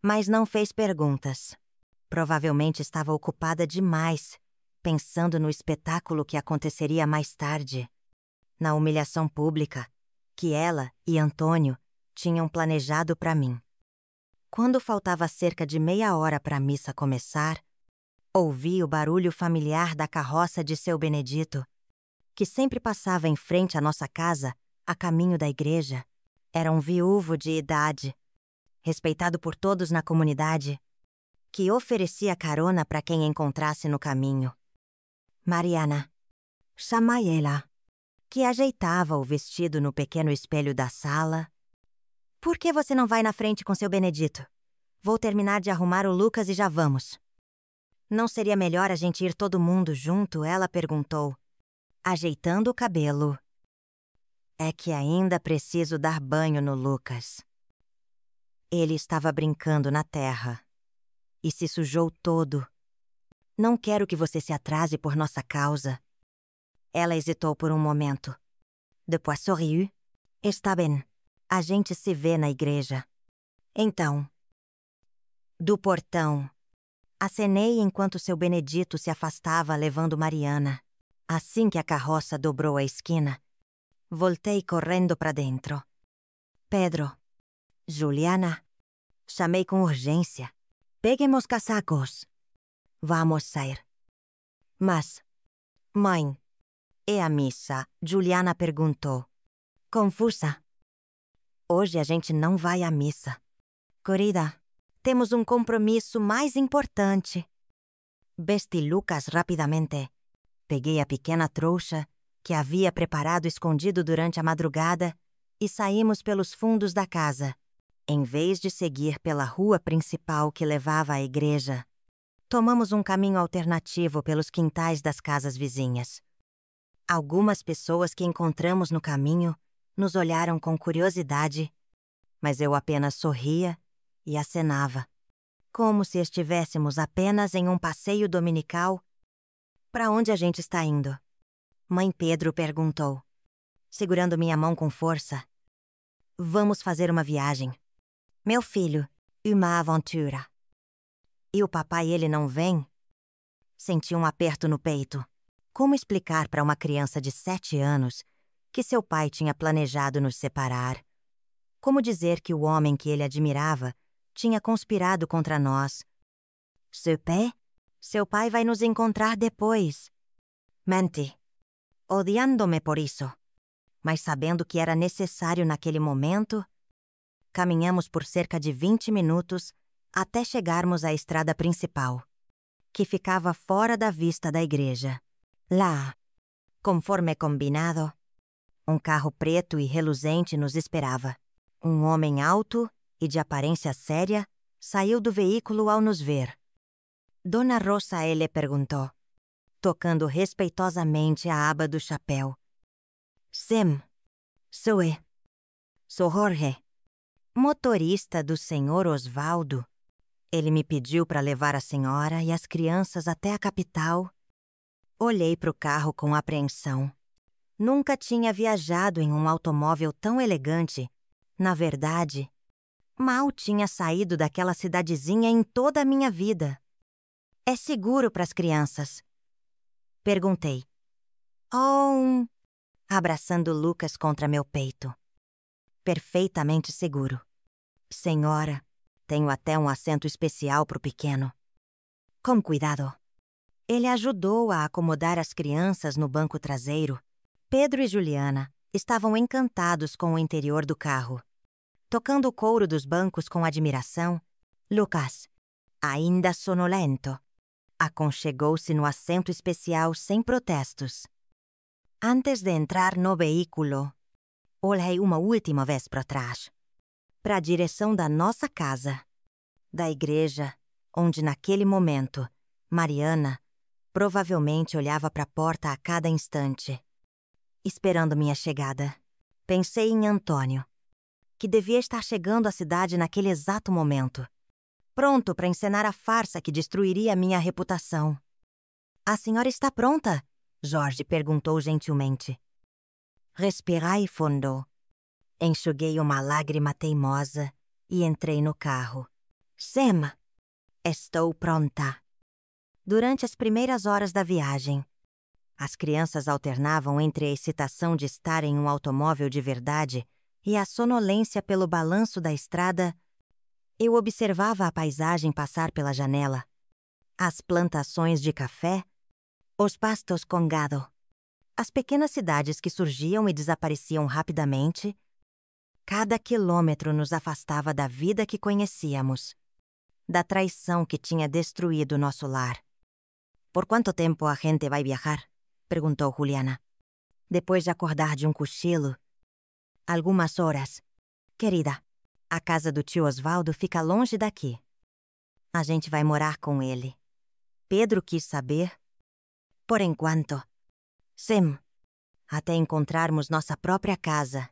mas não fez perguntas. Provavelmente estava ocupada demais, pensando no espetáculo que aconteceria mais tarde. Na humilhação pública, que ela e Antônio tinham planejado para mim. Quando faltava cerca de meia hora para a missa começar, ouvi o barulho familiar da carroça de seu Benedito, que sempre passava em frente à nossa casa, a caminho da igreja. Era um viúvo de idade, respeitado por todos na comunidade, que oferecia carona para quem encontrasse no caminho. Mariana, chamai ela, que ajeitava o vestido no pequeno espelho da sala. Por que você não vai na frente com seu Benedito? Vou terminar de arrumar o Lucas e já vamos. Não seria melhor a gente ir todo mundo junto? Ela perguntou, ajeitando o cabelo. É que ainda preciso dar banho no Lucas. Ele estava brincando na terra e se sujou todo. Não quero que você se atrase por nossa causa. Ela hesitou por um momento. Depois sorriu. Está bem. A gente se vê na igreja. Então. Do portão. Acenei enquanto seu Benedito se afastava levando Mariana. Assim que a carroça dobrou a esquina, voltei correndo para dentro. Pedro. Juliana. Chamei com urgência. Peguem os casacos. Vamos sair. Mas, mãe, e a missa? Juliana perguntou. Confusa. Hoje a gente não vai à missa. Querida, temos um compromisso mais importante. Vesti Lucas rapidamente. Peguei a pequena trouxa que havia preparado escondido durante a madrugada e saímos pelos fundos da casa. Em vez de seguir pela rua principal que levava à igreja, tomamos um caminho alternativo pelos quintais das casas vizinhas. Algumas pessoas que encontramos no caminho nos olharam com curiosidade, mas eu apenas sorria e acenava, como se estivéssemos apenas em um passeio dominical. Para onde a gente está indo? Mãe Pedro perguntou, segurando minha mão com força. Vamos fazer uma viagem. Meu filho, uma aventura. E o papai, ele não vem? Senti um aperto no peito. Como explicar para uma criança de 7 anos que seu pai tinha planejado nos separar? Como dizer que o homem que ele admirava tinha conspirado contra nós? Seu pai vai nos encontrar depois. Menti, odiando-me por isso. Mas sabendo que era necessário naquele momento, caminhamos por cerca de 20 minutos até chegarmos à estrada principal, que ficava fora da vista da igreja. Lá, conforme combinado, um carro preto e reluzente nos esperava. Um homem alto e de aparência séria saiu do veículo ao nos ver. Dona Rosa, ele perguntou, tocando respeitosamente a aba do chapéu. Sim, sou eu. Sou Jorge, motorista do Sr. Osvaldo. Ele me pediu para levar a senhora e as crianças até a capital. Olhei para o carro com apreensão. Nunca tinha viajado em um automóvel tão elegante. Na verdade, mal tinha saído daquela cidadezinha em toda a minha vida. É seguro para as crianças? Perguntei. Oh, abraçando Lucas contra meu peito. Perfeitamente seguro. Senhora, tenho até um assento especial para o pequeno. Com cuidado. Ele ajudou a acomodar as crianças no banco traseiro. Pedro e Juliana estavam encantados com o interior do carro. Tocando o couro dos bancos com admiração, Lucas, ainda sonolento, aconchegou-se no assento especial sem protestos. Antes de entrar no veículo, olhei uma última vez para trás, para a direção da nossa casa, da igreja, onde naquele momento, Mariana provavelmente olhava para a porta a cada instante, esperando minha chegada. Pensei em Antônio, que devia estar chegando à cidade naquele exato momento, pronto para encenar a farsa que destruiria minha reputação. A senhora está pronta? Jorge perguntou gentilmente. Respirai fundo. Enxuguei uma lágrima teimosa e entrei no carro. Sam, estou pronta. Durante as primeiras horas da viagem, as crianças alternavam entre a excitação de estar em um automóvel de verdade e a sonolência pelo balanço da estrada. Eu observava a paisagem passar pela janela. As plantações de café, os pastos com gado, as pequenas cidades que surgiam e desapareciam rapidamente. Cada quilômetro nos afastava da vida que conhecíamos, da traição que tinha destruído nosso lar. Por quanto tempo a gente vai viajar? Perguntou Juliana. Depois de acordar de um cochilo. Algumas horas. Querida, a casa do tio Osvaldo fica longe daqui. A gente vai morar com ele. Pedro quis saber. Por enquanto. Sim, até encontrarmos nossa própria casa.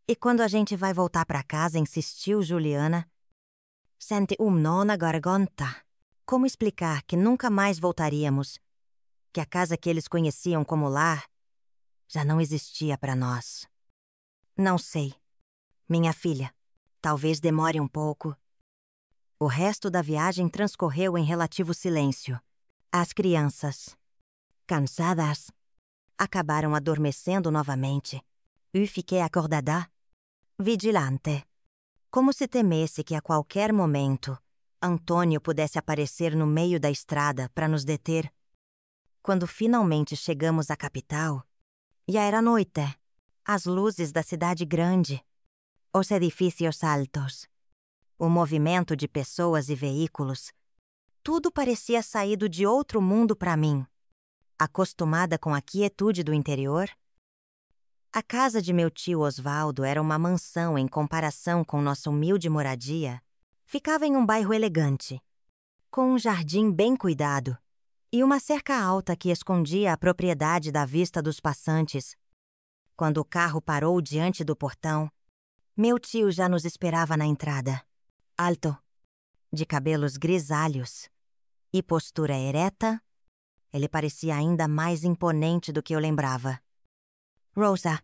E quando a gente vai voltar para casa, insistiu Juliana. Sente um nó na garganta. Como explicar que nunca mais voltaríamos? Que a casa que eles conheciam como lar já não existia para nós. Não sei. Minha filha, talvez demore um pouco. O resto da viagem transcorreu em relativo silêncio. As crianças, cansadas, acabaram adormecendo novamente. E fiquei acordada, vigilante, como se temesse que a qualquer momento Antônio pudesse aparecer no meio da estrada para nos deter. Quando finalmente chegamos à capital, já era noite. As luzes da cidade grande, os edifícios altos, o movimento de pessoas e veículos, tudo parecia saído de outro mundo para mim. Acostumada com a quietude do interior, a casa de meu tio Osvaldo era uma mansão em comparação com nossa humilde moradia. Ficava em um bairro elegante, com um jardim bem cuidado e uma cerca alta que escondia a propriedade da vista dos passantes. Quando o carro parou diante do portão, meu tio já nos esperava na entrada. Alto, de cabelos grisalhos e postura ereta, ele parecia ainda mais imponente do que eu lembrava. Rosa,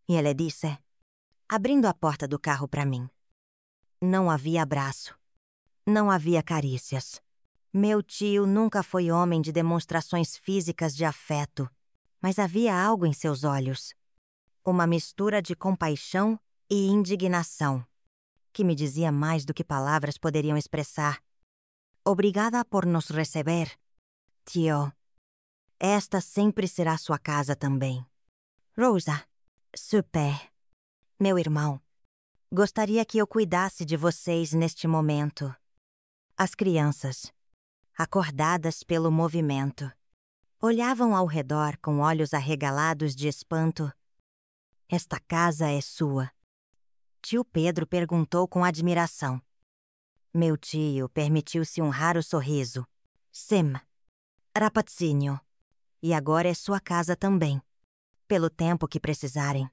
e ele disse, abrindo a porta do carro para mim. Não havia abraço, não havia carícias. Meu tio nunca foi homem de demonstrações físicas de afeto, mas havia algo em seus olhos, uma mistura de compaixão e indignação, que me dizia mais do que palavras poderiam expressar. Obrigada por nos receber, tio. Esta sempre será sua casa também. Rosa, super, meu irmão, gostaria que eu cuidasse de vocês neste momento. As crianças, acordadas pelo movimento, olhavam ao redor com olhos arregalados de espanto. Esta casa é sua. Tio Pedro perguntou com admiração. Meu tio permitiu-se um raro sorriso. Sim, rapazzinho. E agora é sua casa também, pelo tempo que precisarem.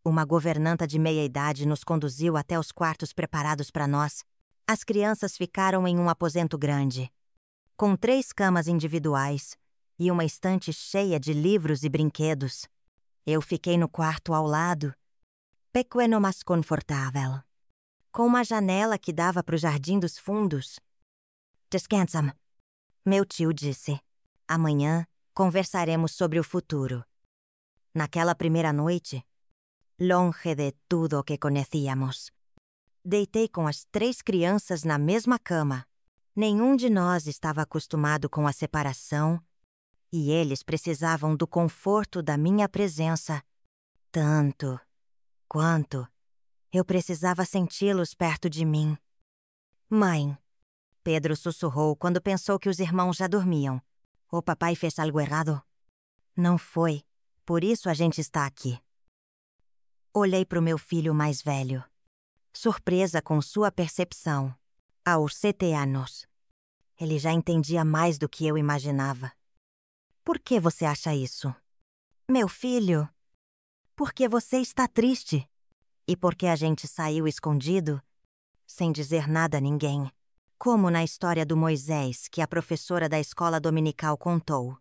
Uma governanta de meia-idade nos conduziu até os quartos preparados para nós. As crianças ficaram em um aposento grande, com 3 camas individuais e uma estante cheia de livros e brinquedos. Eu fiquei no quarto ao lado, pequeno mas confortável, com uma janela que dava para o jardim dos fundos. Descansa-me, meu tio disse. Amanhã conversaremos sobre o futuro. Naquela primeira noite, longe de tudo que conhecíamos, deitei com as 3 crianças na mesma cama. Nenhum de nós estava acostumado com a separação e eles precisavam do conforto da minha presença tanto quanto eu precisava senti-los perto de mim. Mãe, Pedro sussurrou quando pensou que os irmãos já dormiam. O papai fez algo errado? Não foi. Por isso a gente está aqui. Olhei para o meu filho mais velho, surpresa com sua percepção. Aos 7 anos, ele já entendia mais do que eu imaginava. Por que você acha isso? Meu filho, porque você está triste. E porque a gente saiu escondido, sem dizer nada a ninguém. Como na história do Moisés que a professora da escola dominical contou.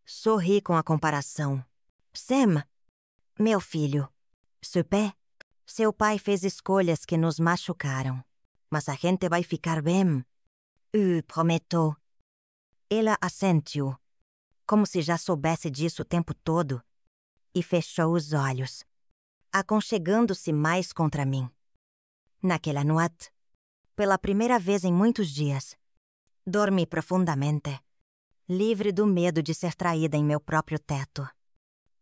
Sorri com a comparação. Sam, meu filho, super, seu pai fez escolhas que nos machucaram. Mas a gente vai ficar bem. Prometo. Ela assentiu, como se já soubesse disso o tempo todo, e fechou os olhos, aconchegando-se mais contra mim. Naquela noite, pela primeira vez em muitos dias, dormi profundamente, livre do medo de ser traída em meu próprio teto,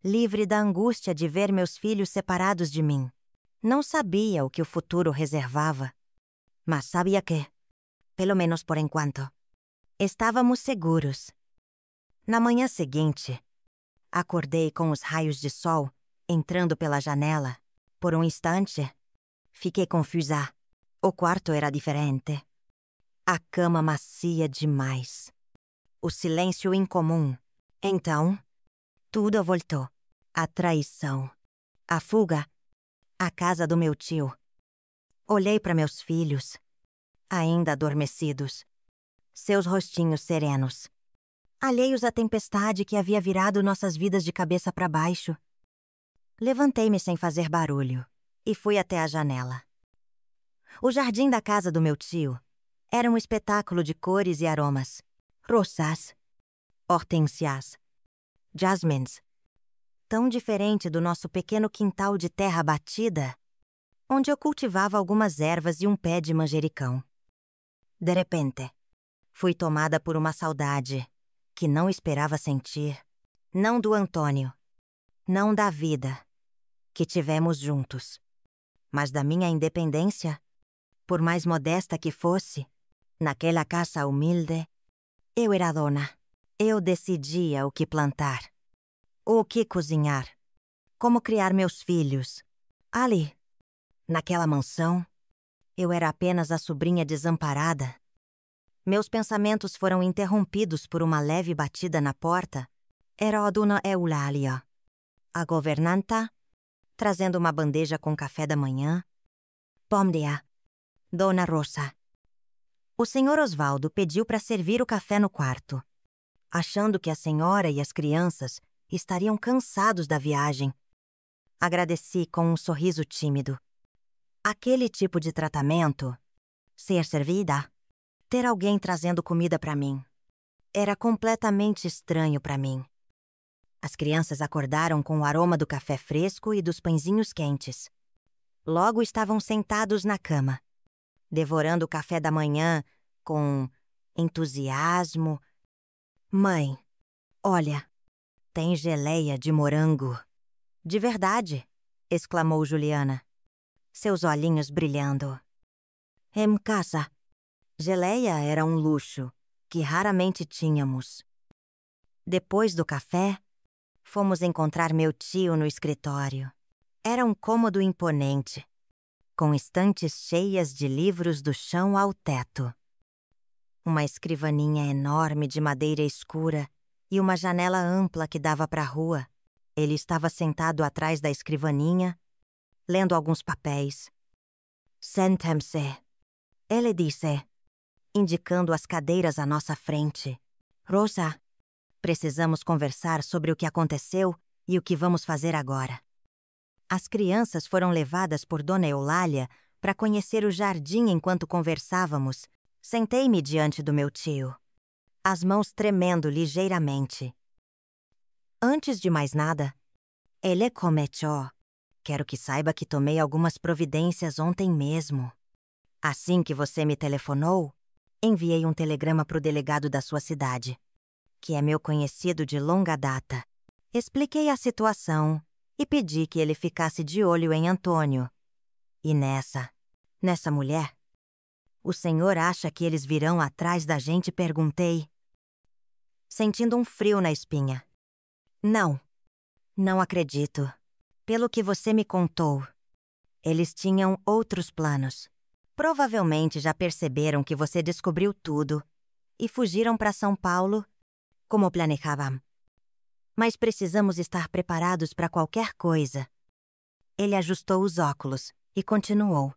livre da angústia de ver meus filhos separados de mim. Não sabia o que o futuro reservava, mas sabia que, pelo menos por enquanto, estávamos seguros. Na manhã seguinte, acordei com os raios de sol entrando pela janela. Por um instante, fiquei confusa. O quarto era diferente. A cama macia demais. O silêncio incomum. Então, tudo voltou. A traição. A fuga. A casa do meu tio. Olhei para meus filhos, ainda adormecidos. Seus rostinhos serenos, alheios à tempestade que havia virado nossas vidas de cabeça para baixo. Levantei-me sem fazer barulho e fui até a janela. O jardim da casa do meu tio era um espetáculo de cores e aromas. Rosas, hortênsias, jasmins. Tão diferente do nosso pequeno quintal de terra batida, onde eu cultivava algumas ervas e um pé de manjericão. De repente, fui tomada por uma saudade que não esperava sentir, não do Antônio, não da vida que tivemos juntos, mas da minha independência, por mais modesta que fosse. Naquela casa humilde, eu era dona. Eu decidia o que plantar, o que cozinhar, como criar meus filhos. Ali, naquela mansão, eu era apenas a sobrinha desamparada. Meus pensamentos foram interrompidos por uma leve batida na porta. Era a dona Eulália, a governanta, trazendo uma bandeja com café da manhã. Bom dia, Dona Rosa. O senhor Osvaldo pediu para servir o café no quarto, achando que a senhora e as crianças estariam cansados da viagem. Agradeci com um sorriso tímido. Aquele tipo de tratamento, ser servida, ter alguém trazendo comida para mim, era completamente estranho para mim. As crianças acordaram com o aroma do café fresco e dos pãezinhos quentes. Logo estavam sentados na cama, devorando o café da manhã com entusiasmo. Mãe, olha, tem geleia de morango. De verdade, exclamou Juliana, seus olhinhos brilhando. Em casa, geleia era um luxo que raramente tínhamos. Depois do café, fomos encontrar meu tio no escritório. Era um cômodo imponente, com estantes cheias de livros do chão ao teto. Uma escrivaninha enorme de madeira escura e uma janela ampla que dava para a rua. Ele estava sentado atrás da escrivaninha, lendo alguns papéis. Sentem-se, Ele disse, indicando as cadeiras à nossa frente. Rosa, precisamos conversar sobre o que aconteceu e o que vamos fazer agora. As crianças foram levadas por Dona Eulália para conhecer o jardim enquanto conversávamos. Sentei-me diante do meu tio, as mãos tremendo ligeiramente. Antes de mais nada, ele começou. Quero que saiba que tomei algumas providências ontem mesmo. Assim que você me telefonou, enviei um telegrama para o delegado da sua cidade, que é meu conhecido de longa data. Expliquei a situação e pedi que ele ficasse de olho em Antônio. E nessa mulher? O senhor acha que eles virão atrás da gente? Perguntei, sentindo um frio na espinha. Não acredito. Pelo que você me contou, eles tinham outros planos. Provavelmente já perceberam que você descobriu tudo e fugiram para São Paulo, como planejavam. Mas precisamos estar preparados para qualquer coisa. Ele ajustou os óculos e continuou.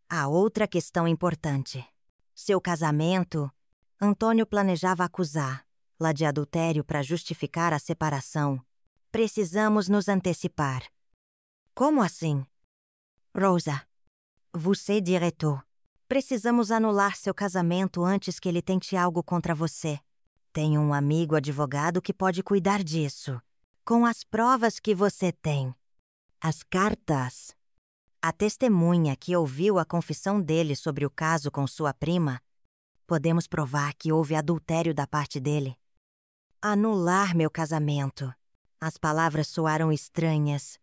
Há outra questão importante. Seu casamento, Antônio planejava acusá-la de adultério para justificar a separação. Precisamos nos antecipar. Como assim? Rosa, você diretor. Precisamos anular seu casamento antes que ele tente algo contra você. Tenho um amigo advogado que pode cuidar disso. Com as provas que você tem. As cartas. A testemunha que ouviu a confissão dele sobre o caso com sua prima. Podemos provar que houve adultério da parte dele. Anular meu casamento. As palavras soaram estranhas,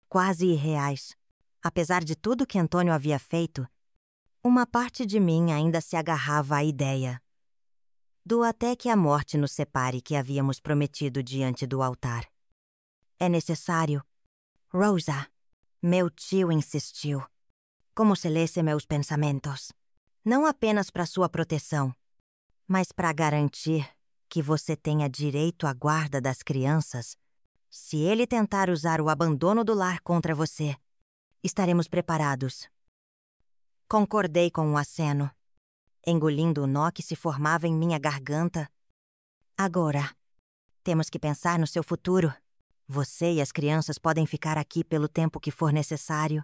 quase irreais. Apesar de tudo que Antônio havia feito, uma parte de mim ainda se agarrava à ideia do até que a morte nos separe que havíamos prometido diante do altar. É necessário. Rosa, meu tio insistiu, como se lesse meus pensamentos. Não apenas para sua proteção, mas para garantir que você tenha direito à guarda das crianças. Se ele tentar usar o abandono do lar contra você, estaremos preparados. Concordei com um aceno, engolindo o nó que se formava em minha garganta. Agora, temos que pensar no seu futuro. Você e as crianças podem ficar aqui pelo tempo que for necessário,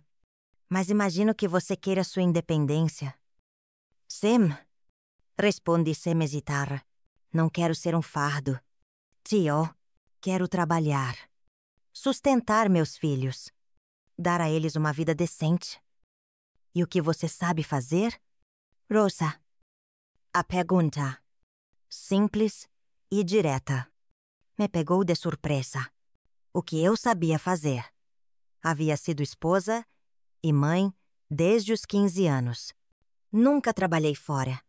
mas imagino que você queira sua independência. Sim, respondi sem hesitar. Não quero ser um fardo. Tio, quero trabalhar, sustentar meus filhos, dar a eles uma vida decente. E o que você sabe fazer? Rosa, a pergunta, simples e direta, me pegou de surpresa. O que eu sabia fazer? Havia sido esposa e mãe desde os 15 anos. Nunca trabalhei fora.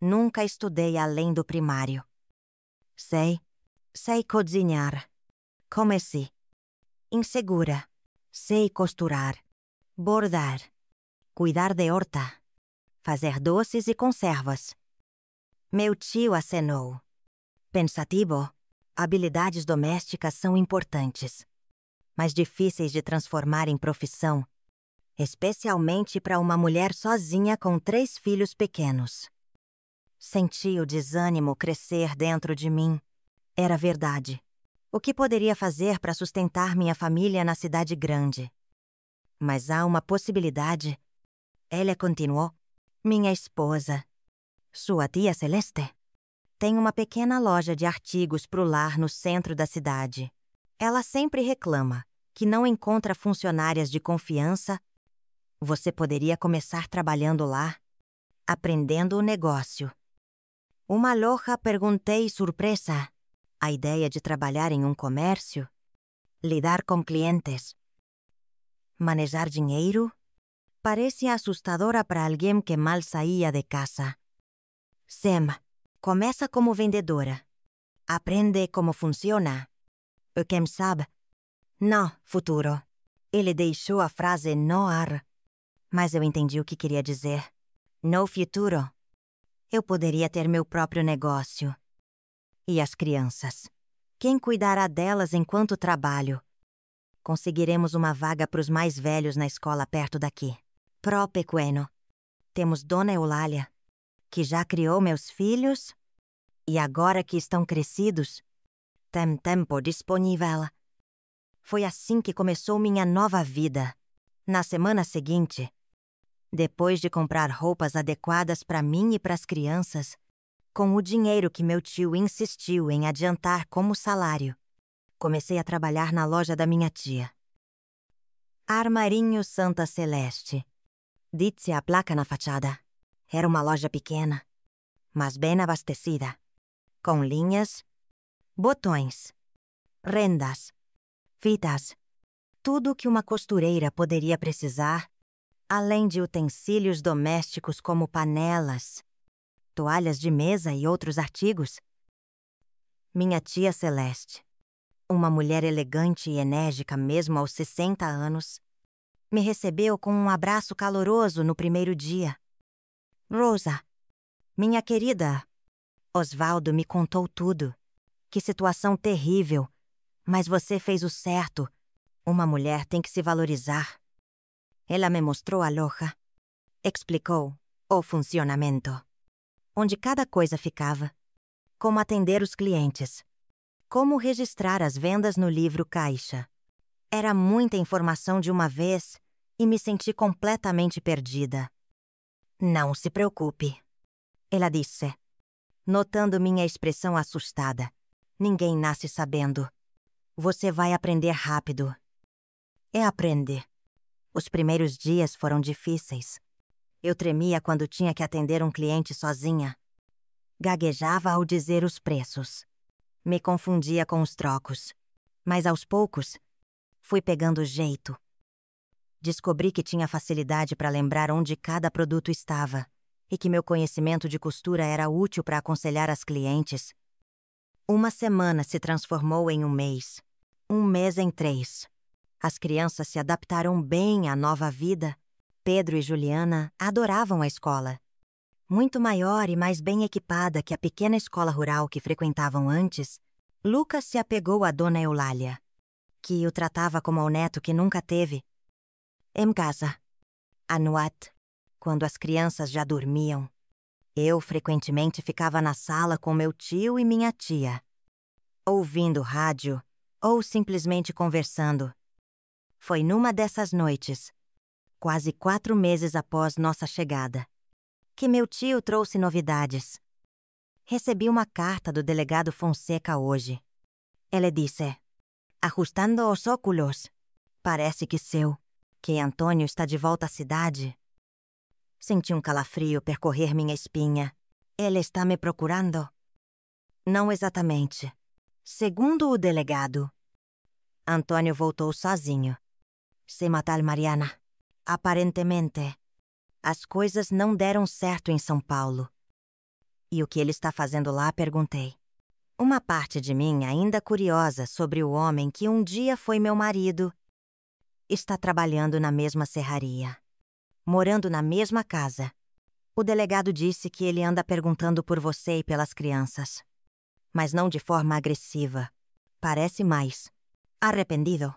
Nunca estudei além do primário. Sei cozinhar. Comecei. Insegura. Sei costurar. Bordar. Cuidar de horta. Fazer doces e conservas. Meu tio acenou. Pensativo, habilidades domésticas são importantes, mas difíceis de transformar em profissão, especialmente para uma mulher sozinha com 3 filhos pequenos. Senti o desânimo crescer dentro de mim. Era verdade. O que poderia fazer para sustentar minha família na cidade grande? Mas há uma possibilidade. Ela continuou. Minha esposa, sua tia Celeste, tem uma pequena loja de artigos pro lar no centro da cidade. Ela sempre reclama que não encontra funcionárias de confiança. Você poderia começar trabalhando lá, aprendendo o negócio. Uma loja, perguntei surpresa. A ideia de trabalhar em um comércio, lidar com clientes, manejar dinheiro, parece assustadora para alguém que mal saía de casa. Sam, começa como vendedora. Aprende como funciona. E quem sabe? No futuro. Ele deixou a frase no ar, mas eu entendi o que queria dizer. No futuro, eu poderia ter meu próprio negócio. E as crianças? Quem cuidará delas enquanto trabalho? Conseguiremos uma vaga para os mais velhos na escola perto daqui. Pro pequeno. Temos Dona Eulália, que já criou meus filhos e agora que estão crescidos, tem tempo disponível. Foi assim que começou minha nova vida. Na semana seguinte, depois de comprar roupas adequadas para mim e para as crianças, com o dinheiro que meu tio insistiu em adiantar como salário, comecei a trabalhar na loja da minha tia. Armarinho Santa Celeste. Dizia a placa na fachada. Era uma loja pequena, mas bem abastecida, com linhas, botões, rendas, fitas, tudo o que uma costureira poderia precisar, além de utensílios domésticos como panelas, toalhas de mesa e outros artigos. Minha tia Celeste, uma mulher elegante e enérgica mesmo aos 60 anos, me recebeu com um abraço caloroso no primeiro dia. Rosa, minha querida, Osvaldo me contou tudo. Que situação terrível, mas você fez o certo. Uma mulher tem que se valorizar. Ela me mostrou a loja, explicou o funcionamento, onde cada coisa ficava, como atender os clientes, como registrar as vendas no livro caixa. Era muita informação de uma vez e me senti completamente perdida. Não se preocupe, ela disse, notando minha expressão assustada. Ninguém nasce sabendo. Você vai aprender rápido. Aprende. Os primeiros dias foram difíceis. Eu tremia quando tinha que atender um cliente sozinha. Gaguejava ao dizer os preços. Me confundia com os trocos. Mas aos poucos, fui pegando jeito. Descobri que tinha facilidade para lembrar onde cada produto estava e que meu conhecimento de costura era útil para aconselhar as clientes. Uma semana se transformou em um mês em 3. As crianças se adaptaram bem à nova vida. Pedro e Juliana adoravam a escola. Muito maior e mais bem equipada que a pequena escola rural que frequentavam antes, Lucas se apegou a Dona Eulália, que o tratava como ao neto que nunca teve. Em casa, à noite, quando as crianças já dormiam, eu frequentemente ficava na sala com meu tio e minha tia, ouvindo rádio ou simplesmente conversando. Foi numa dessas noites, quase 4 meses após nossa chegada, que meu tio trouxe novidades. Recebi uma carta do delegado Fonseca hoje. Ele disse, ajustando os óculos, parece que que Antônio está de volta à cidade. Senti um calafrio percorrer minha espinha. Ele está me procurando? Não exatamente. Segundo o delegado, Antônio voltou sozinho. Se matar Mariana. Aparentemente, as coisas não deram certo em São Paulo. E o que ele está fazendo lá, perguntei. Uma parte de mim, ainda curiosa sobre o homem que um dia foi meu marido, está trabalhando na mesma serraria, morando na mesma casa. O delegado disse que ele anda perguntando por você e pelas crianças, mas não de forma agressiva. Parece mais arrependido.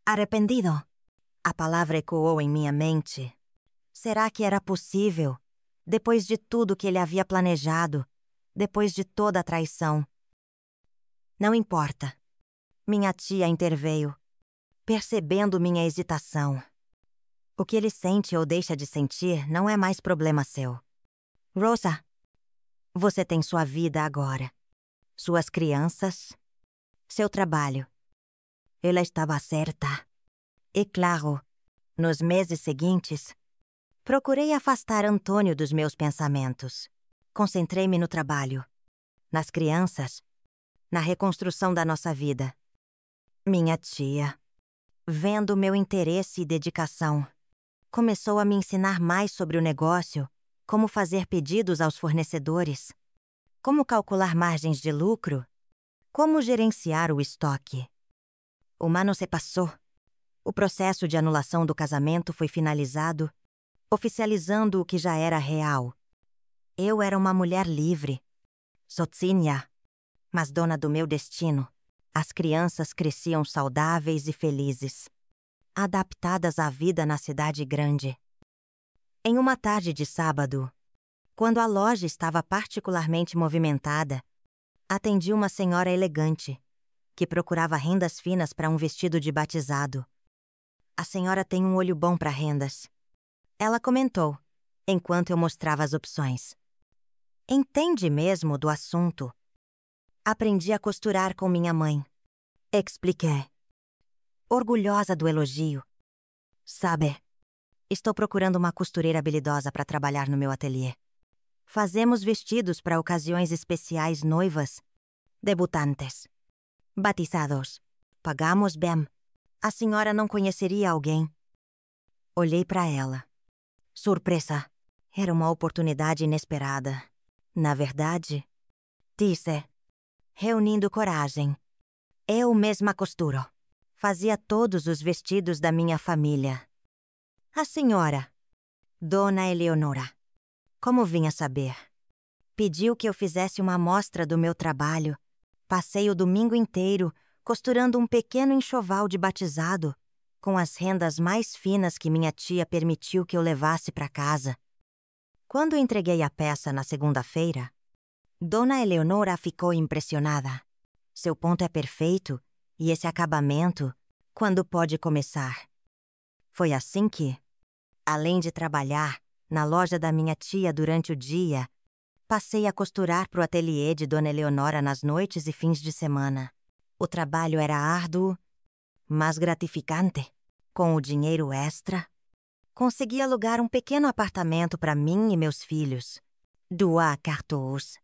Arrependido. A palavra ecoou em minha mente. Será que era possível, depois de tudo que ele havia planejado, depois de toda a traição? Não importa. Minha tia interveio, percebendo minha hesitação. O que ele sente ou deixa de sentir não é mais problema seu. Rosa, você tem sua vida agora. Suas crianças, seu trabalho. Ela estava certa. E claro, nos meses seguintes, procurei afastar Antônio dos meus pensamentos. Concentrei-me no trabalho, nas crianças, na reconstrução da nossa vida. Minha tia, vendo meu interesse e dedicação, começou a me ensinar mais sobre o negócio, como fazer pedidos aos fornecedores, como calcular margens de lucro, como gerenciar o estoque. O ano se passou. O processo de anulação do casamento foi finalizado, oficializando o que já era real. Eu era uma mulher livre, sozinha, mas dona do meu destino. As crianças cresciam saudáveis e felizes, adaptadas à vida na cidade grande. Em uma tarde de sábado, Quando a loja estava particularmente movimentada, atendi uma senhora elegante, que procurava rendas finas para um vestido de batizado. A senhora tem um olho bom para rendas. Ela comentou, enquanto eu mostrava as opções. Entende mesmo do assunto. Aprendi a costurar com minha mãe. Expliquei. Orgulhosa do elogio. Sabe, estou procurando uma costureira habilidosa para trabalhar no meu ateliê. Fazemos vestidos para ocasiões especiais, noivas, debutantes, batizados. Pagamos bem. A senhora não conheceria alguém? Olhei para ela. Surpresa. Era uma oportunidade inesperada. Na verdade, disse, reunindo coragem. Eu mesma costuro. Fazia todos os vestidos da minha família. A senhora, Dona Eleonora, como vinha saber? Pediu que eu fizesse uma amostra do meu trabalho. Passei o domingo inteiro costurando um pequeno enxoval de batizado com as rendas mais finas que minha tia permitiu que eu levasse para casa. Quando entreguei a peça na segunda-feira, Dona Eleonora ficou impressionada. Seu ponto é perfeito e esse acabamento, quando pode começar? Foi assim que, além de trabalhar na loja da minha tia durante o dia, passei a costurar para o ateliê de Dona Eleonora nas noites e fins de semana. O trabalho era árduo, mas gratificante. Com o dinheiro extra, consegui alugar um pequeno apartamento para mim e meus filhos. 2 quartos,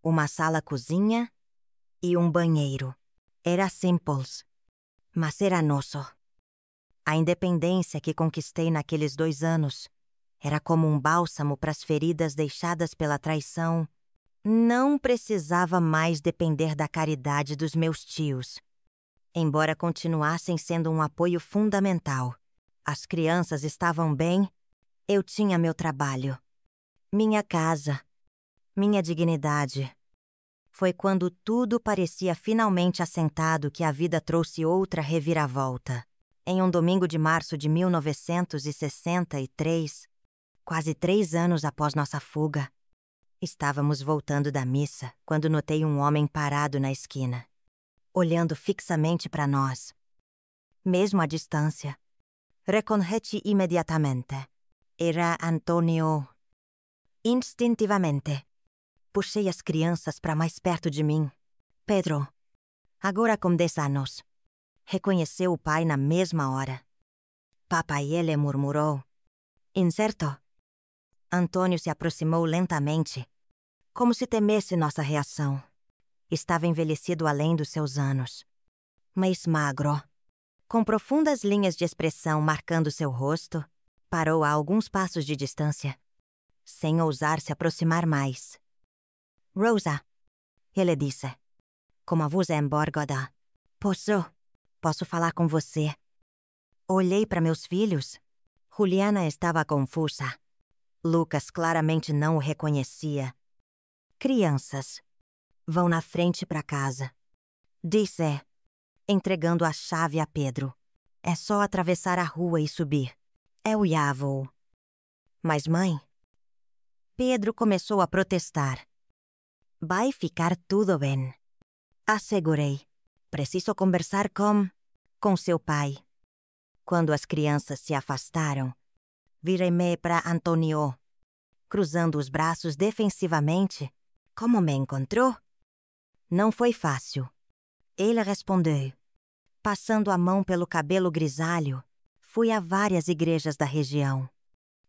uma sala-cozinha e um banheiro. Era simples, mas era nosso. A independência que conquistei naqueles 2 anos era como um bálsamo para as feridas deixadas pela traição. Não precisava mais depender da caridade dos meus tios. Embora continuassem sendo um apoio fundamental, as crianças estavam bem, eu tinha meu trabalho, minha casa, minha dignidade. Foi quando tudo parecia finalmente assentado que a vida trouxe outra reviravolta. Em um domingo de março de 1963, quase 3 anos após nossa fuga, estávamos voltando da missa quando notei um homem parado na esquina, olhando fixamente para nós. Mesmo à distância, reconheci imediatamente. Era Antônio. Instintivamente, puxei as crianças para mais perto de mim. Pedro, agora com 10 anos, reconheceu o pai na mesma hora. Papai, ele murmurou. Incerto. Antônio se aproximou lentamente, como se temesse nossa reação. Estava envelhecido além dos seus anos, mas magro, com profundas linhas de expressão marcando seu rosto. Parou a alguns passos de distância, sem ousar se aproximar mais. Rosa, ele disse, com uma voz emborgada. Posso falar com você? Olhei para meus filhos. Juliana estava confusa. Lucas claramente não o reconhecia. Crianças, vão na frente para casa, disse, entregando a chave a Pedro. É só atravessar a rua e subir. Eu já vou. Mas mãe? Pedro começou a protestar. Vai ficar tudo bem. Assegurei. Preciso conversar com seu pai. Quando as crianças se afastaram, virei-me para Antônio, cruzando os braços defensivamente. Como me encontrou? Não foi fácil. Ele respondeu. Passando a mão pelo cabelo grisalho, fui a várias igrejas da região.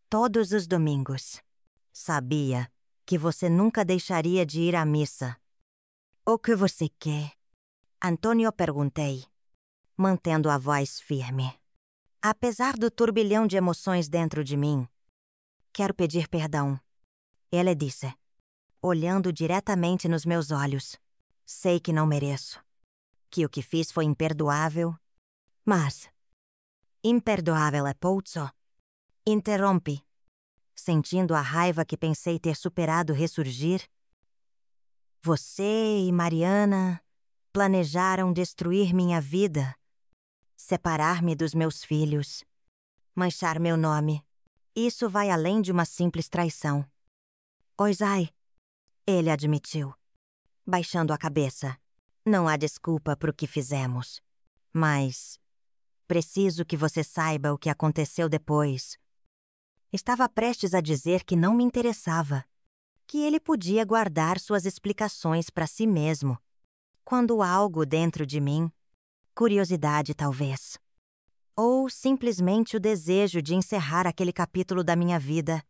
Todos os domingos. Sabia que você nunca deixaria de ir à missa. O que você quer? Antônio perguntei, mantendo a voz firme. Apesar do turbilhão de emoções dentro de mim, quero pedir perdão. Ele disse, olhando diretamente nos meus olhos. Sei que não mereço. Que o que fiz foi imperdoável. Mas imperdoável é pouco. Interrompe, sentindo a raiva que pensei ter superado ressurgir. Você e Mariana planejaram destruir minha vida, separar-me dos meus filhos, manchar meu nome. Isso vai além de uma simples traição. Oisai, ele admitiu, baixando a cabeça. Não há desculpa para o que fizemos. Mas preciso que você saiba o que aconteceu depois. Estava prestes a dizer que não me interessava, que ele podia guardar suas explicações para si mesmo, quando algo dentro de mim, curiosidade talvez, ou simplesmente o desejo de encerrar aquele capítulo da minha vida,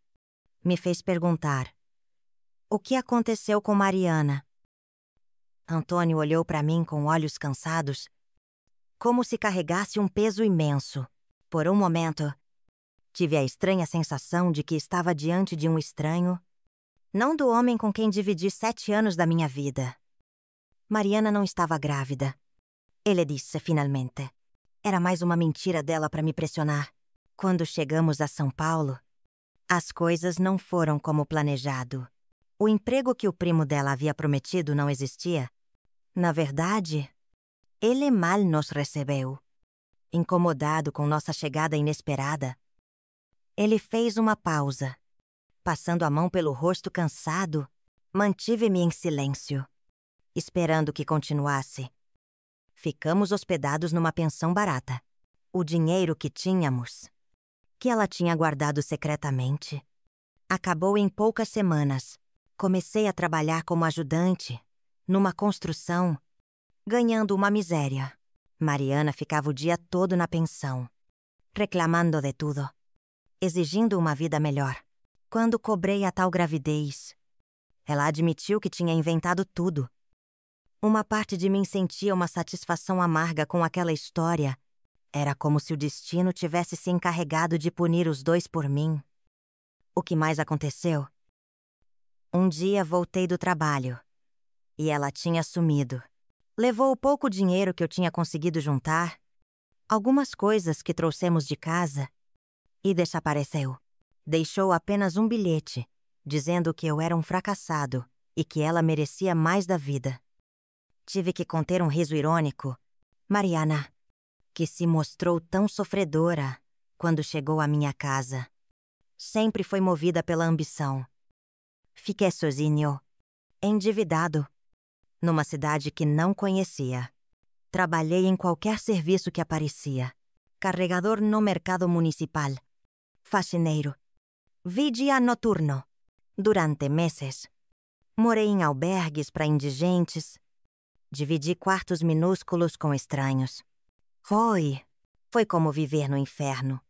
me fez perguntar: o que aconteceu com Mariana? Antônio olhou para mim com olhos cansados, como se carregasse um peso imenso. Por um momento, tive a estranha sensação de que estava diante de um estranho, não do homem com quem dividi 7 anos da minha vida. Mariana não estava grávida. Ele disse, finalmente. Era mais uma mentira dela para me pressionar. Quando chegamos a São Paulo, as coisas não foram como planejado. O emprego que o primo dela havia prometido não existia. Na verdade, ele mal nos recebeu. Incomodado com nossa chegada inesperada, ele fez uma pausa. Passando a mão pelo rosto cansado, mantive-me em silêncio, esperando que continuasse. Ficamos hospedados numa pensão barata. O dinheiro que tínhamos, que ela tinha guardado secretamente, acabou em poucas semanas. Comecei a trabalhar como ajudante, numa construção, ganhando uma miséria. Mariana ficava o dia todo na pensão, reclamando de tudo, exigindo uma vida melhor. Quando cobrei a tal gravidez, ela admitiu que tinha inventado tudo. Uma parte de mim sentia uma satisfação amarga com aquela história. Era como se o destino tivesse se encarregado de punir os dois por mim. O que mais aconteceu? Um dia voltei do trabalho e ela tinha sumido. Levou o pouco dinheiro que eu tinha conseguido juntar, algumas coisas que trouxemos de casa, e desapareceu. Deixou apenas um bilhete, dizendo que eu era um fracassado e que ela merecia mais da vida. Tive que conter um riso irônico. Mariana, que se mostrou tão sofredora quando chegou à minha casa, sempre foi movida pela ambição. Fiquei sozinho, endividado, numa cidade que não conhecia. Trabalhei em qualquer serviço que aparecia. Carregador no mercado municipal. Faxineiro. Vigia noturno. Durante meses. Morei em albergues para indigentes. Dividi quartos minúsculos com estranhos. Foi como viver no inferno.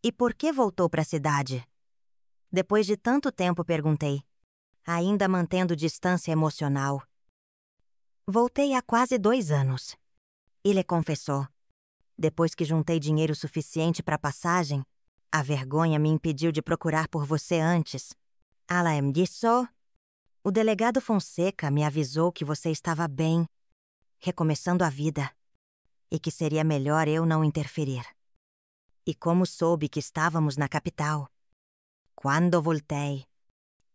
E por que voltou para a cidade? Depois de tanto tempo perguntei, ainda mantendo distância emocional. Voltei há quase 2 anos. Ele confessou. Depois que juntei dinheiro suficiente para a passagem, a vergonha me impediu de procurar por você antes. Além disso, o delegado Fonseca me avisou que você estava bem, recomeçando a vida, e que seria melhor eu não interferir. E como soube que estávamos na capital, quando voltei,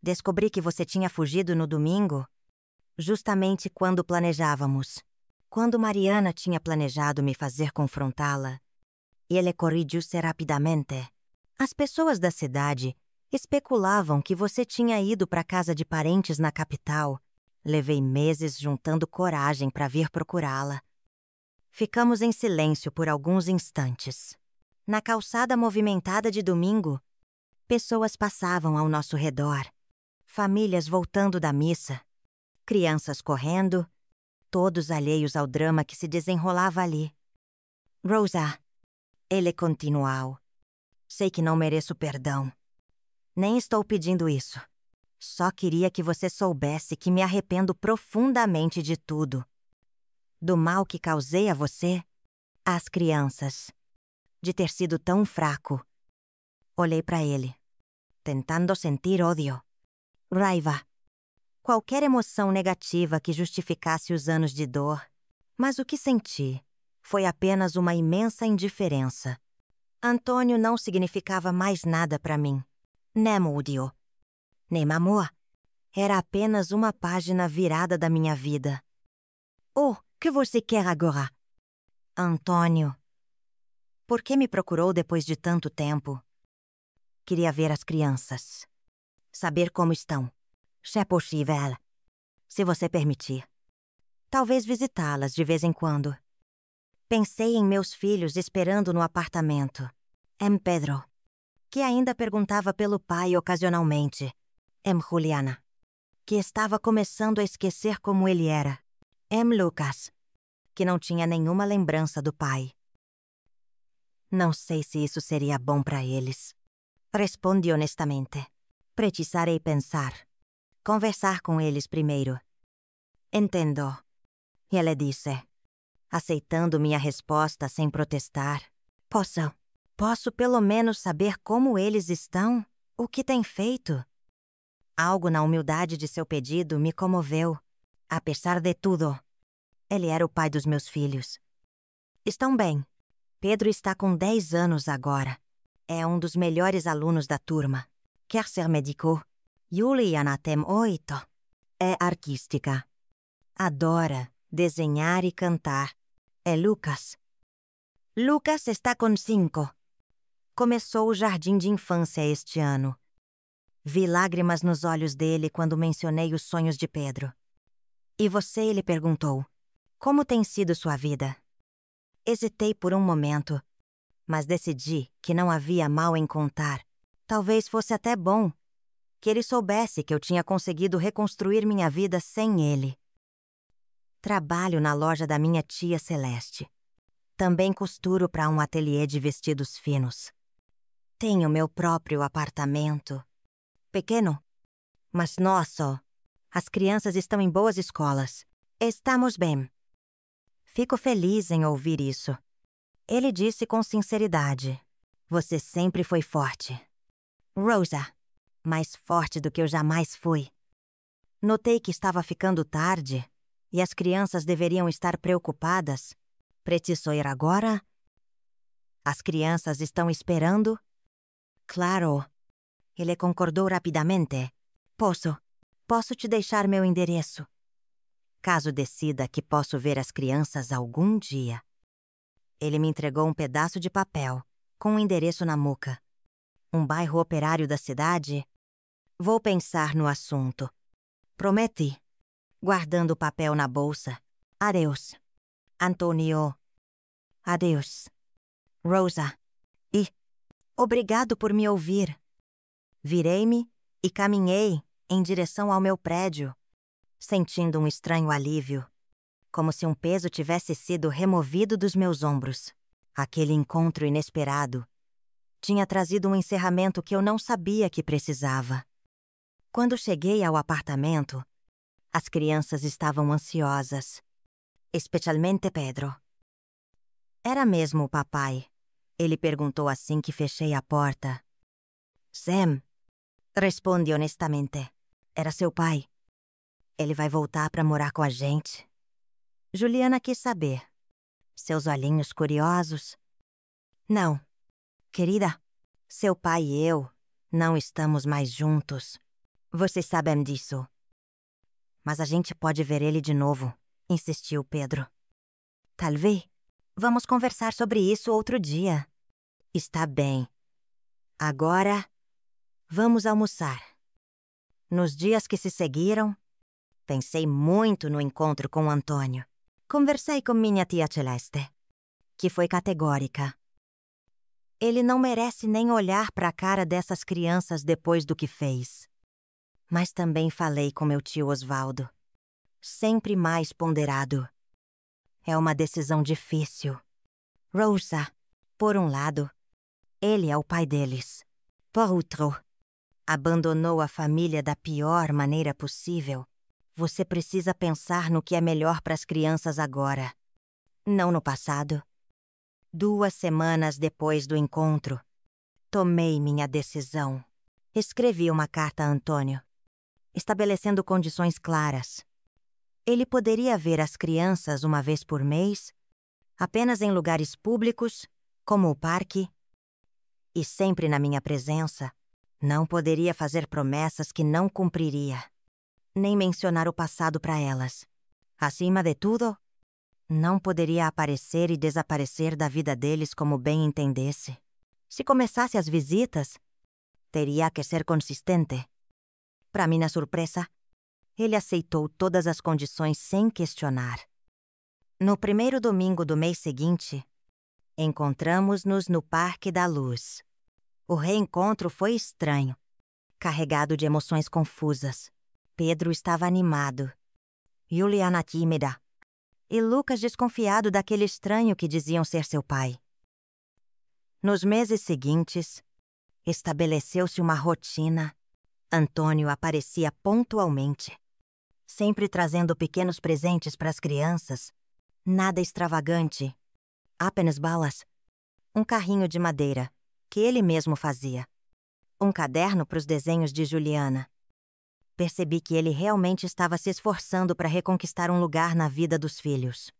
descobri que você tinha fugido no domingo, justamente quando planejávamos. Quando Mariana tinha planejado me fazer confrontá-la, ele corrigiu-se rapidamente. As pessoas da cidade especulavam que você tinha ido para a casa de parentes na capital. Levei meses juntando coragem para vir procurá-la. Ficamos em silêncio por alguns instantes. Na calçada movimentada de domingo, pessoas passavam ao nosso redor. Famílias voltando da missa. Crianças correndo, todos alheios ao drama que se desenrolava ali. Rosa, ele continuou. Sei que não mereço perdão. Nem estou pedindo isso. Só queria que você soubesse que me arrependo profundamente de tudo. Do mal que causei a você, às crianças. De ter sido tão fraco. Olhei para ele, tentando sentir ódio, raiva, qualquer emoção negativa que justificasse os anos de dor. Mas o que senti foi apenas uma imensa indiferença. Antônio não significava mais nada para mim. Nem ódio, nem amor. Era apenas uma página virada da minha vida. Oh, que você quer agora? Antônio. Por que me procurou depois de tanto tempo? Queria ver as crianças. Saber como estão. Se é possível. Se você permitir. Talvez visitá-las de vez em quando. Pensei em meus filhos esperando no apartamento. Pedro, que ainda perguntava pelo pai ocasionalmente. Juliana, que estava começando a esquecer como ele era. Lucas, que não tinha nenhuma lembrança do pai. Não sei se isso seria bom para eles. Respondi honestamente. Precisarei pensar. Conversar com eles primeiro. Entendo. E ela disse, aceitando minha resposta sem protestar. Posso pelo menos saber como eles estão? O que têm feito? Algo na humildade de seu pedido me comoveu. Apesar de tudo, ele era o pai dos meus filhos. Estão bem. Pedro está com 10 anos agora. É um dos melhores alunos da turma. Quer ser médico? Juliana tem 8. É artística. Adora desenhar e cantar. É Lucas. Lucas está com 5. Começou o jardim de infância este ano. Vi lágrimas nos olhos dele quando mencionei os sonhos de Pedro. E você, ele perguntou, como tem sido sua vida? Hesitei por um momento, mas decidi que não havia mal em contar. Talvez fosse até bom que ele soubesse que eu tinha conseguido reconstruir minha vida sem ele. Trabalho na loja da minha tia Celeste. Também costuro para um ateliê de vestidos finos. Tenho meu próprio apartamento. Pequeno, mas nosso. As crianças estão em boas escolas. Estamos bem. Fico feliz em ouvir isso. Ele disse com sinceridade. Você sempre foi forte. Rosa, mais forte do que eu jamais fui. Notei que estava ficando tarde e as crianças deveriam estar preocupadas. Preciso ir agora? As crianças estão esperando? Claro. Ele concordou rapidamente. Posso te deixar meu endereço. Caso decida que posso ver as crianças algum dia. Ele me entregou um pedaço de papel, com um endereço na Muca. Um bairro operário da cidade? Vou pensar no assunto. Prometi. Guardando o papel na bolsa. Adeus. Antônio. Adeus. Rosa. E obrigado por me ouvir. Virei-me e caminhei em direção ao meu prédio, sentindo um estranho alívio, como se um peso tivesse sido removido dos meus ombros. Aquele encontro inesperado tinha trazido um encerramento que eu não sabia que precisava. Quando cheguei ao apartamento, as crianças estavam ansiosas, especialmente Pedro. Era mesmo o papai? Ele perguntou assim que fechei a porta. Sam, respondi honestamente. Era seu pai. Ele vai voltar para morar com a gente. Juliana quis saber. Seus olhinhos curiosos. Não. Querida, seu pai e eu não estamos mais juntos. Vocês sabem disso. Mas a gente pode ver ele de novo, insistiu Pedro. Talvez. Vamos conversar sobre isso outro dia. Está bem. Agora, vamos almoçar. Nos dias que se seguiram, pensei muito no encontro com o Antônio. Conversei com minha tia Celeste, que foi categórica. Ele não merece nem olhar para a cara dessas crianças depois do que fez. Mas também falei com meu tio Osvaldo. Sempre mais ponderado. É uma decisão difícil. Rosa, por um lado, ele é o pai deles. Por outro, abandonou a família da pior maneira possível. Você precisa pensar no que é melhor para as crianças agora. Não no passado. 2 semanas depois do encontro, tomei minha decisão. Escrevi uma carta a Antônio, estabelecendo condições claras. Ele poderia ver as crianças uma vez por mês, apenas em lugares públicos, como o parque, e sempre na minha presença. Não poderia fazer promessas que não cumpriria, nem mencionar o passado para elas. Acima de tudo, não poderia aparecer e desaparecer da vida deles como bem entendesse. Se começasse as visitas, teria que ser consistente. Para minha surpresa, ele aceitou todas as condições sem questionar. No primeiro domingo do mês seguinte, encontramos-nos no Parque da Luz. O reencontro foi estranho, carregado de emoções confusas. Pedro estava animado, Juliana tímida, e Lucas desconfiado daquele estranho que diziam ser seu pai. Nos meses seguintes, estabeleceu-se uma rotina. Antônio aparecia pontualmente, sempre trazendo pequenos presentes para as crianças. Nada extravagante, apenas balas. Um carrinho de madeira, que ele mesmo fazia. Um caderno para os desenhos de Juliana. Percebi que ele realmente estava se esforçando para reconquistar um lugar na vida dos filhos.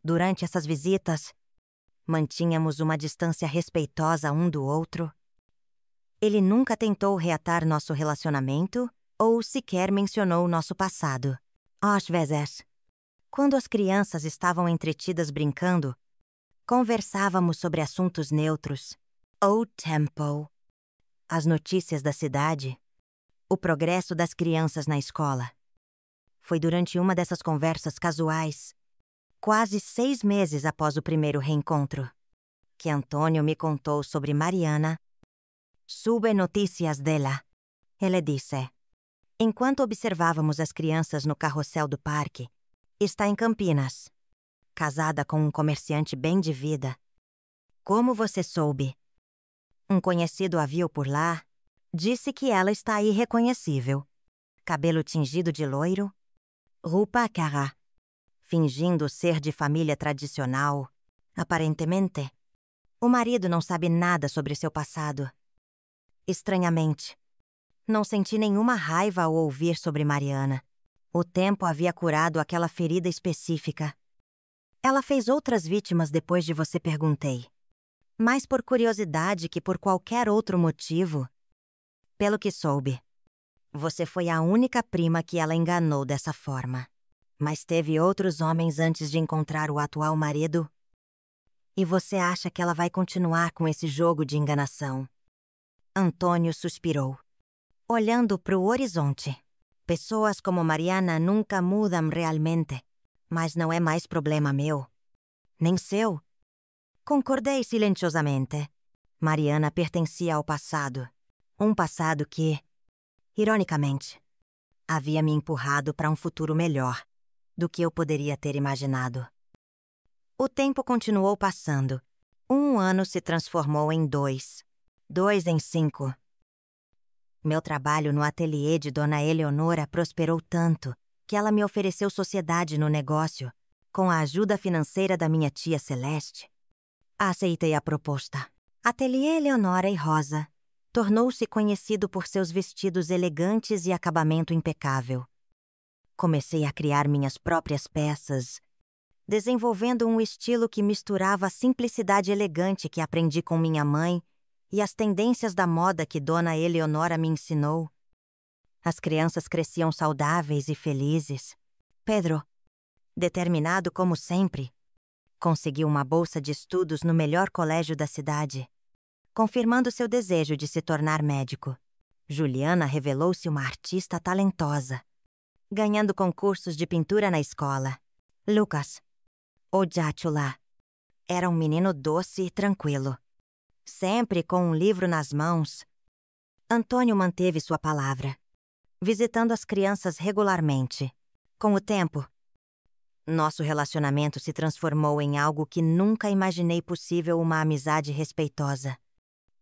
Durante essas visitas, mantínhamos uma distância respeitosa um do outro. Ele nunca tentou reatar nosso relacionamento ou sequer mencionou nosso passado. Às vezes, quando as crianças estavam entretidas brincando, conversávamos sobre assuntos neutros, o tempo, as notícias da cidade, o progresso das crianças na escola. Foi durante uma dessas conversas casuais, quase 6 meses após o primeiro reencontro, que Antônio me contou sobre Mariana. Sube notícias dela, ele disse. Enquanto observávamos as crianças no carrossel do parque, está em Campinas, casada com um comerciante bem de vida. Como você soube? Um conhecido a viu por lá. Disse que ela está irreconhecível. Cabelo tingido de loiro, roupa cara, fingindo ser de família tradicional. Aparentemente, o marido não sabe nada sobre seu passado. Estranhamente, não senti nenhuma raiva ao ouvir sobre Mariana. O tempo havia curado aquela ferida específica. Ela fez outras vítimas depois de você, perguntei. Mais por curiosidade que por qualquer outro motivo. Pelo que soube, você foi a única prima que ela enganou dessa forma. Mas teve outros homens antes de encontrar o atual marido? E você acha que ela vai continuar com esse jogo de enganação? Antônio suspirou, olhando para o horizonte. Pessoas como Mariana nunca mudam realmente, mas não é mais problema meu. Nem seu. Concordei silenciosamente. Mariana pertencia ao passado. Um passado que, ironicamente, havia me empurrado para um futuro melhor do que eu poderia ter imaginado. O tempo continuou passando. 1 ano se transformou em 2. 2 em 5. Meu trabalho no ateliê de Dona Eleonora prosperou tanto que ela me ofereceu sociedade no negócio, com a ajuda financeira da minha tia Celeste. Aceitei a proposta. Ateliê Eleonora e Rosa tornou-se conhecido por seus vestidos elegantes e acabamento impecável. Comecei a criar minhas próprias peças, desenvolvendo um estilo que misturava a simplicidade elegante que aprendi com minha mãe e as tendências da moda que Dona Eleonora me ensinou. As crianças cresciam saudáveis e felizes. Pedro, determinado como sempre, conseguiu uma bolsa de estudos no melhor colégio da cidade, confirmando seu desejo de se tornar médico. Juliana revelou-se uma artista talentosa, ganhando concursos de pintura na escola. Lucas, o Játula, era um menino doce e tranquilo, sempre com um livro nas mãos. Antônio manteve sua palavra, visitando as crianças regularmente. Com o tempo, nosso relacionamento se transformou em algo que nunca imaginei possível, uma amizade respeitosa.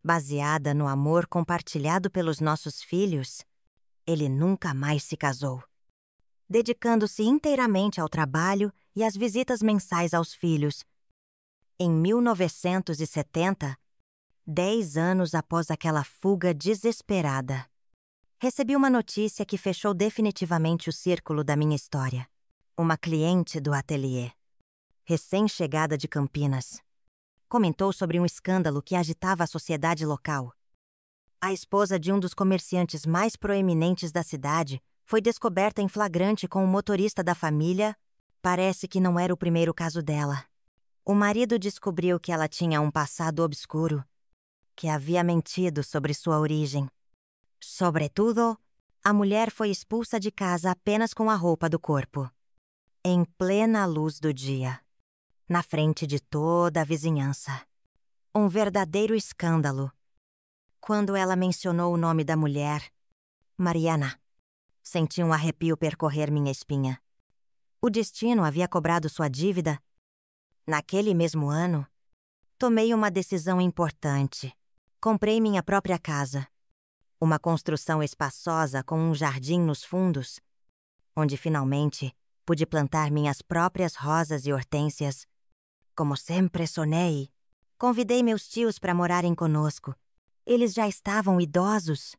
Baseada no amor compartilhado pelos nossos filhos, ele nunca mais se casou, dedicando-se inteiramente ao trabalho e às visitas mensais aos filhos. Em 1970, 10 anos após aquela fuga desesperada, recebi uma notícia que fechou definitivamente o círculo da minha história. Uma cliente do ateliê, recém-chegada de Campinas, comentou sobre um escândalo que agitava a sociedade local. A esposa de um dos comerciantes mais proeminentes da cidade foi descoberta em flagrante com o motorista da família. Parece que não era o primeiro caso dela. O marido descobriu que ela tinha um passado obscuro, que havia mentido sobre sua origem. Sobretudo, A mulher foi expulsa de casa apenas com a roupa do corpo, em plena luz do dia, na frente de toda a vizinhança. Um verdadeiro escândalo. Quando ela mencionou o nome da mulher, Mariana, senti um arrepio percorrer minha espinha. O destino havia cobrado sua dívida. Naquele mesmo ano, tomei uma decisão importante. Comprei minha própria casa. Uma construção espaçosa com um jardim nos fundos, onde finalmente pude plantar minhas próprias rosas e hortênsias. Como sempre sonhei, convidei meus tios para morarem conosco. Eles já estavam idosos.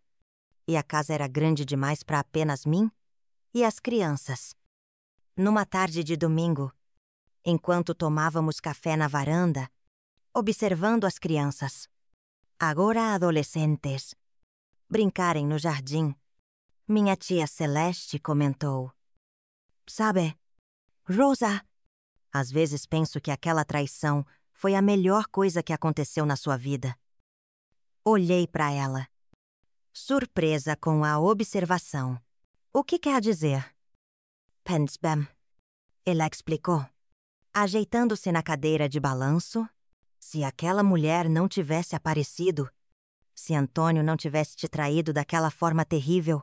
E a casa era grande demais para apenas mim e as crianças. Numa tarde de domingo, enquanto tomávamos café na varanda, observando as crianças, agora adolescentes, brincarem no jardim, minha tia Celeste comentou: "Sabe, Rosa, às vezes penso que aquela traição foi a melhor coisa que aconteceu na sua vida." Olhei para ela, surpresa com a observação. "O que quer dizer?" "Pense bem", ela explicou, ajeitando-se na cadeira de balanço. "Se aquela mulher não tivesse aparecido, se Antônio não tivesse te traído daquela forma terrível,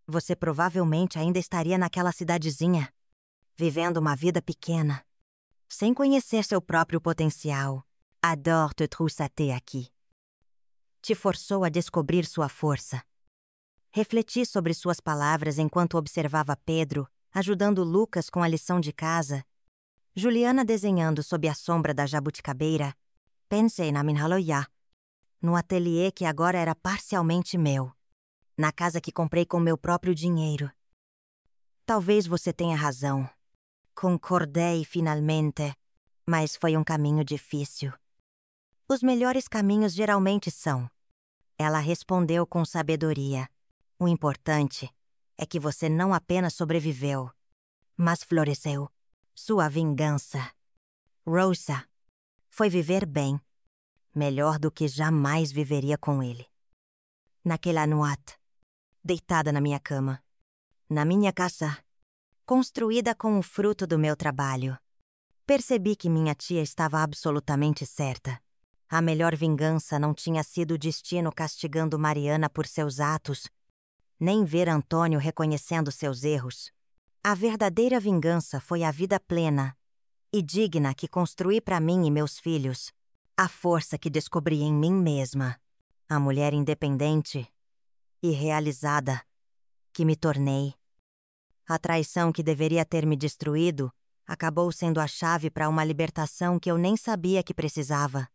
você provavelmente ainda estaria naquela cidadezinha, vivendo uma vida pequena, sem conhecer seu próprio potencial. Adore te troussater aqui." Te forçou a descobrir sua força. Refleti sobre suas palavras enquanto observava Pedro ajudando Lucas com a lição de casa, Juliana desenhando sob a sombra da jabuticabeira. Pensei na Minhaloya, no ateliê que agora era parcialmente meu, na casa que comprei com meu próprio dinheiro. Talvez você tenha razão. Concordei finalmente, mas foi um caminho difícil. Os melhores caminhos geralmente são. Ela respondeu com sabedoria. O importante é que você não apenas sobreviveu, mas floresceu. Sua vingança, Rosa, foi viver bem, melhor do que jamais viveria com ele. Naquela noite, deitada na minha cama, na minha casa, construída com o fruto do meu trabalho, percebi que minha tia estava absolutamente certa. A melhor vingança não tinha sido o destino castigando Mariana por seus atos, nem ver Antônio reconhecendo seus erros. A verdadeira vingança foi a vida plena e digna que construí para mim e meus filhos, a força que descobri em mim mesma, a mulher independente e realizada que me tornei. A traição que deveria ter me destruído acabou sendo a chave para uma libertação que eu nem sabia que precisava.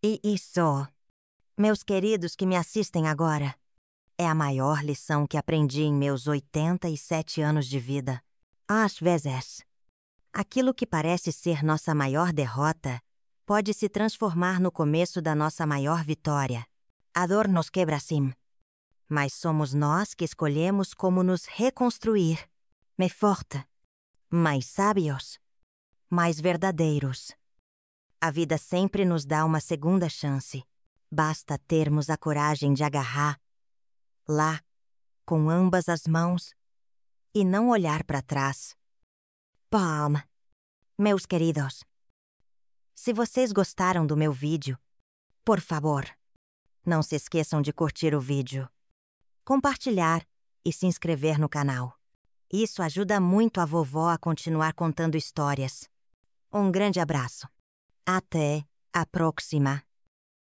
E isso, meus queridos que me assistem agora, é a maior lição que aprendi em meus 87 anos de vida. Às vezes, aquilo que parece ser nossa maior derrota pode se transformar no começo da nossa maior vitória. A dor nos quebra sim, mas somos nós que escolhemos como nos reconstruir. Mais forte, mais sábios, mais verdadeiros. A vida sempre nos dá uma segunda chance. Basta termos a coragem de agarrar lá, com ambas as mãos, e não olhar para trás. Bom, meus queridos, se vocês gostaram do meu vídeo, por favor, não se esqueçam de curtir o vídeo, compartilhar e se inscrever no canal. Isso ajuda muito a vovó a continuar contando histórias. Um grande abraço. Até a próxima.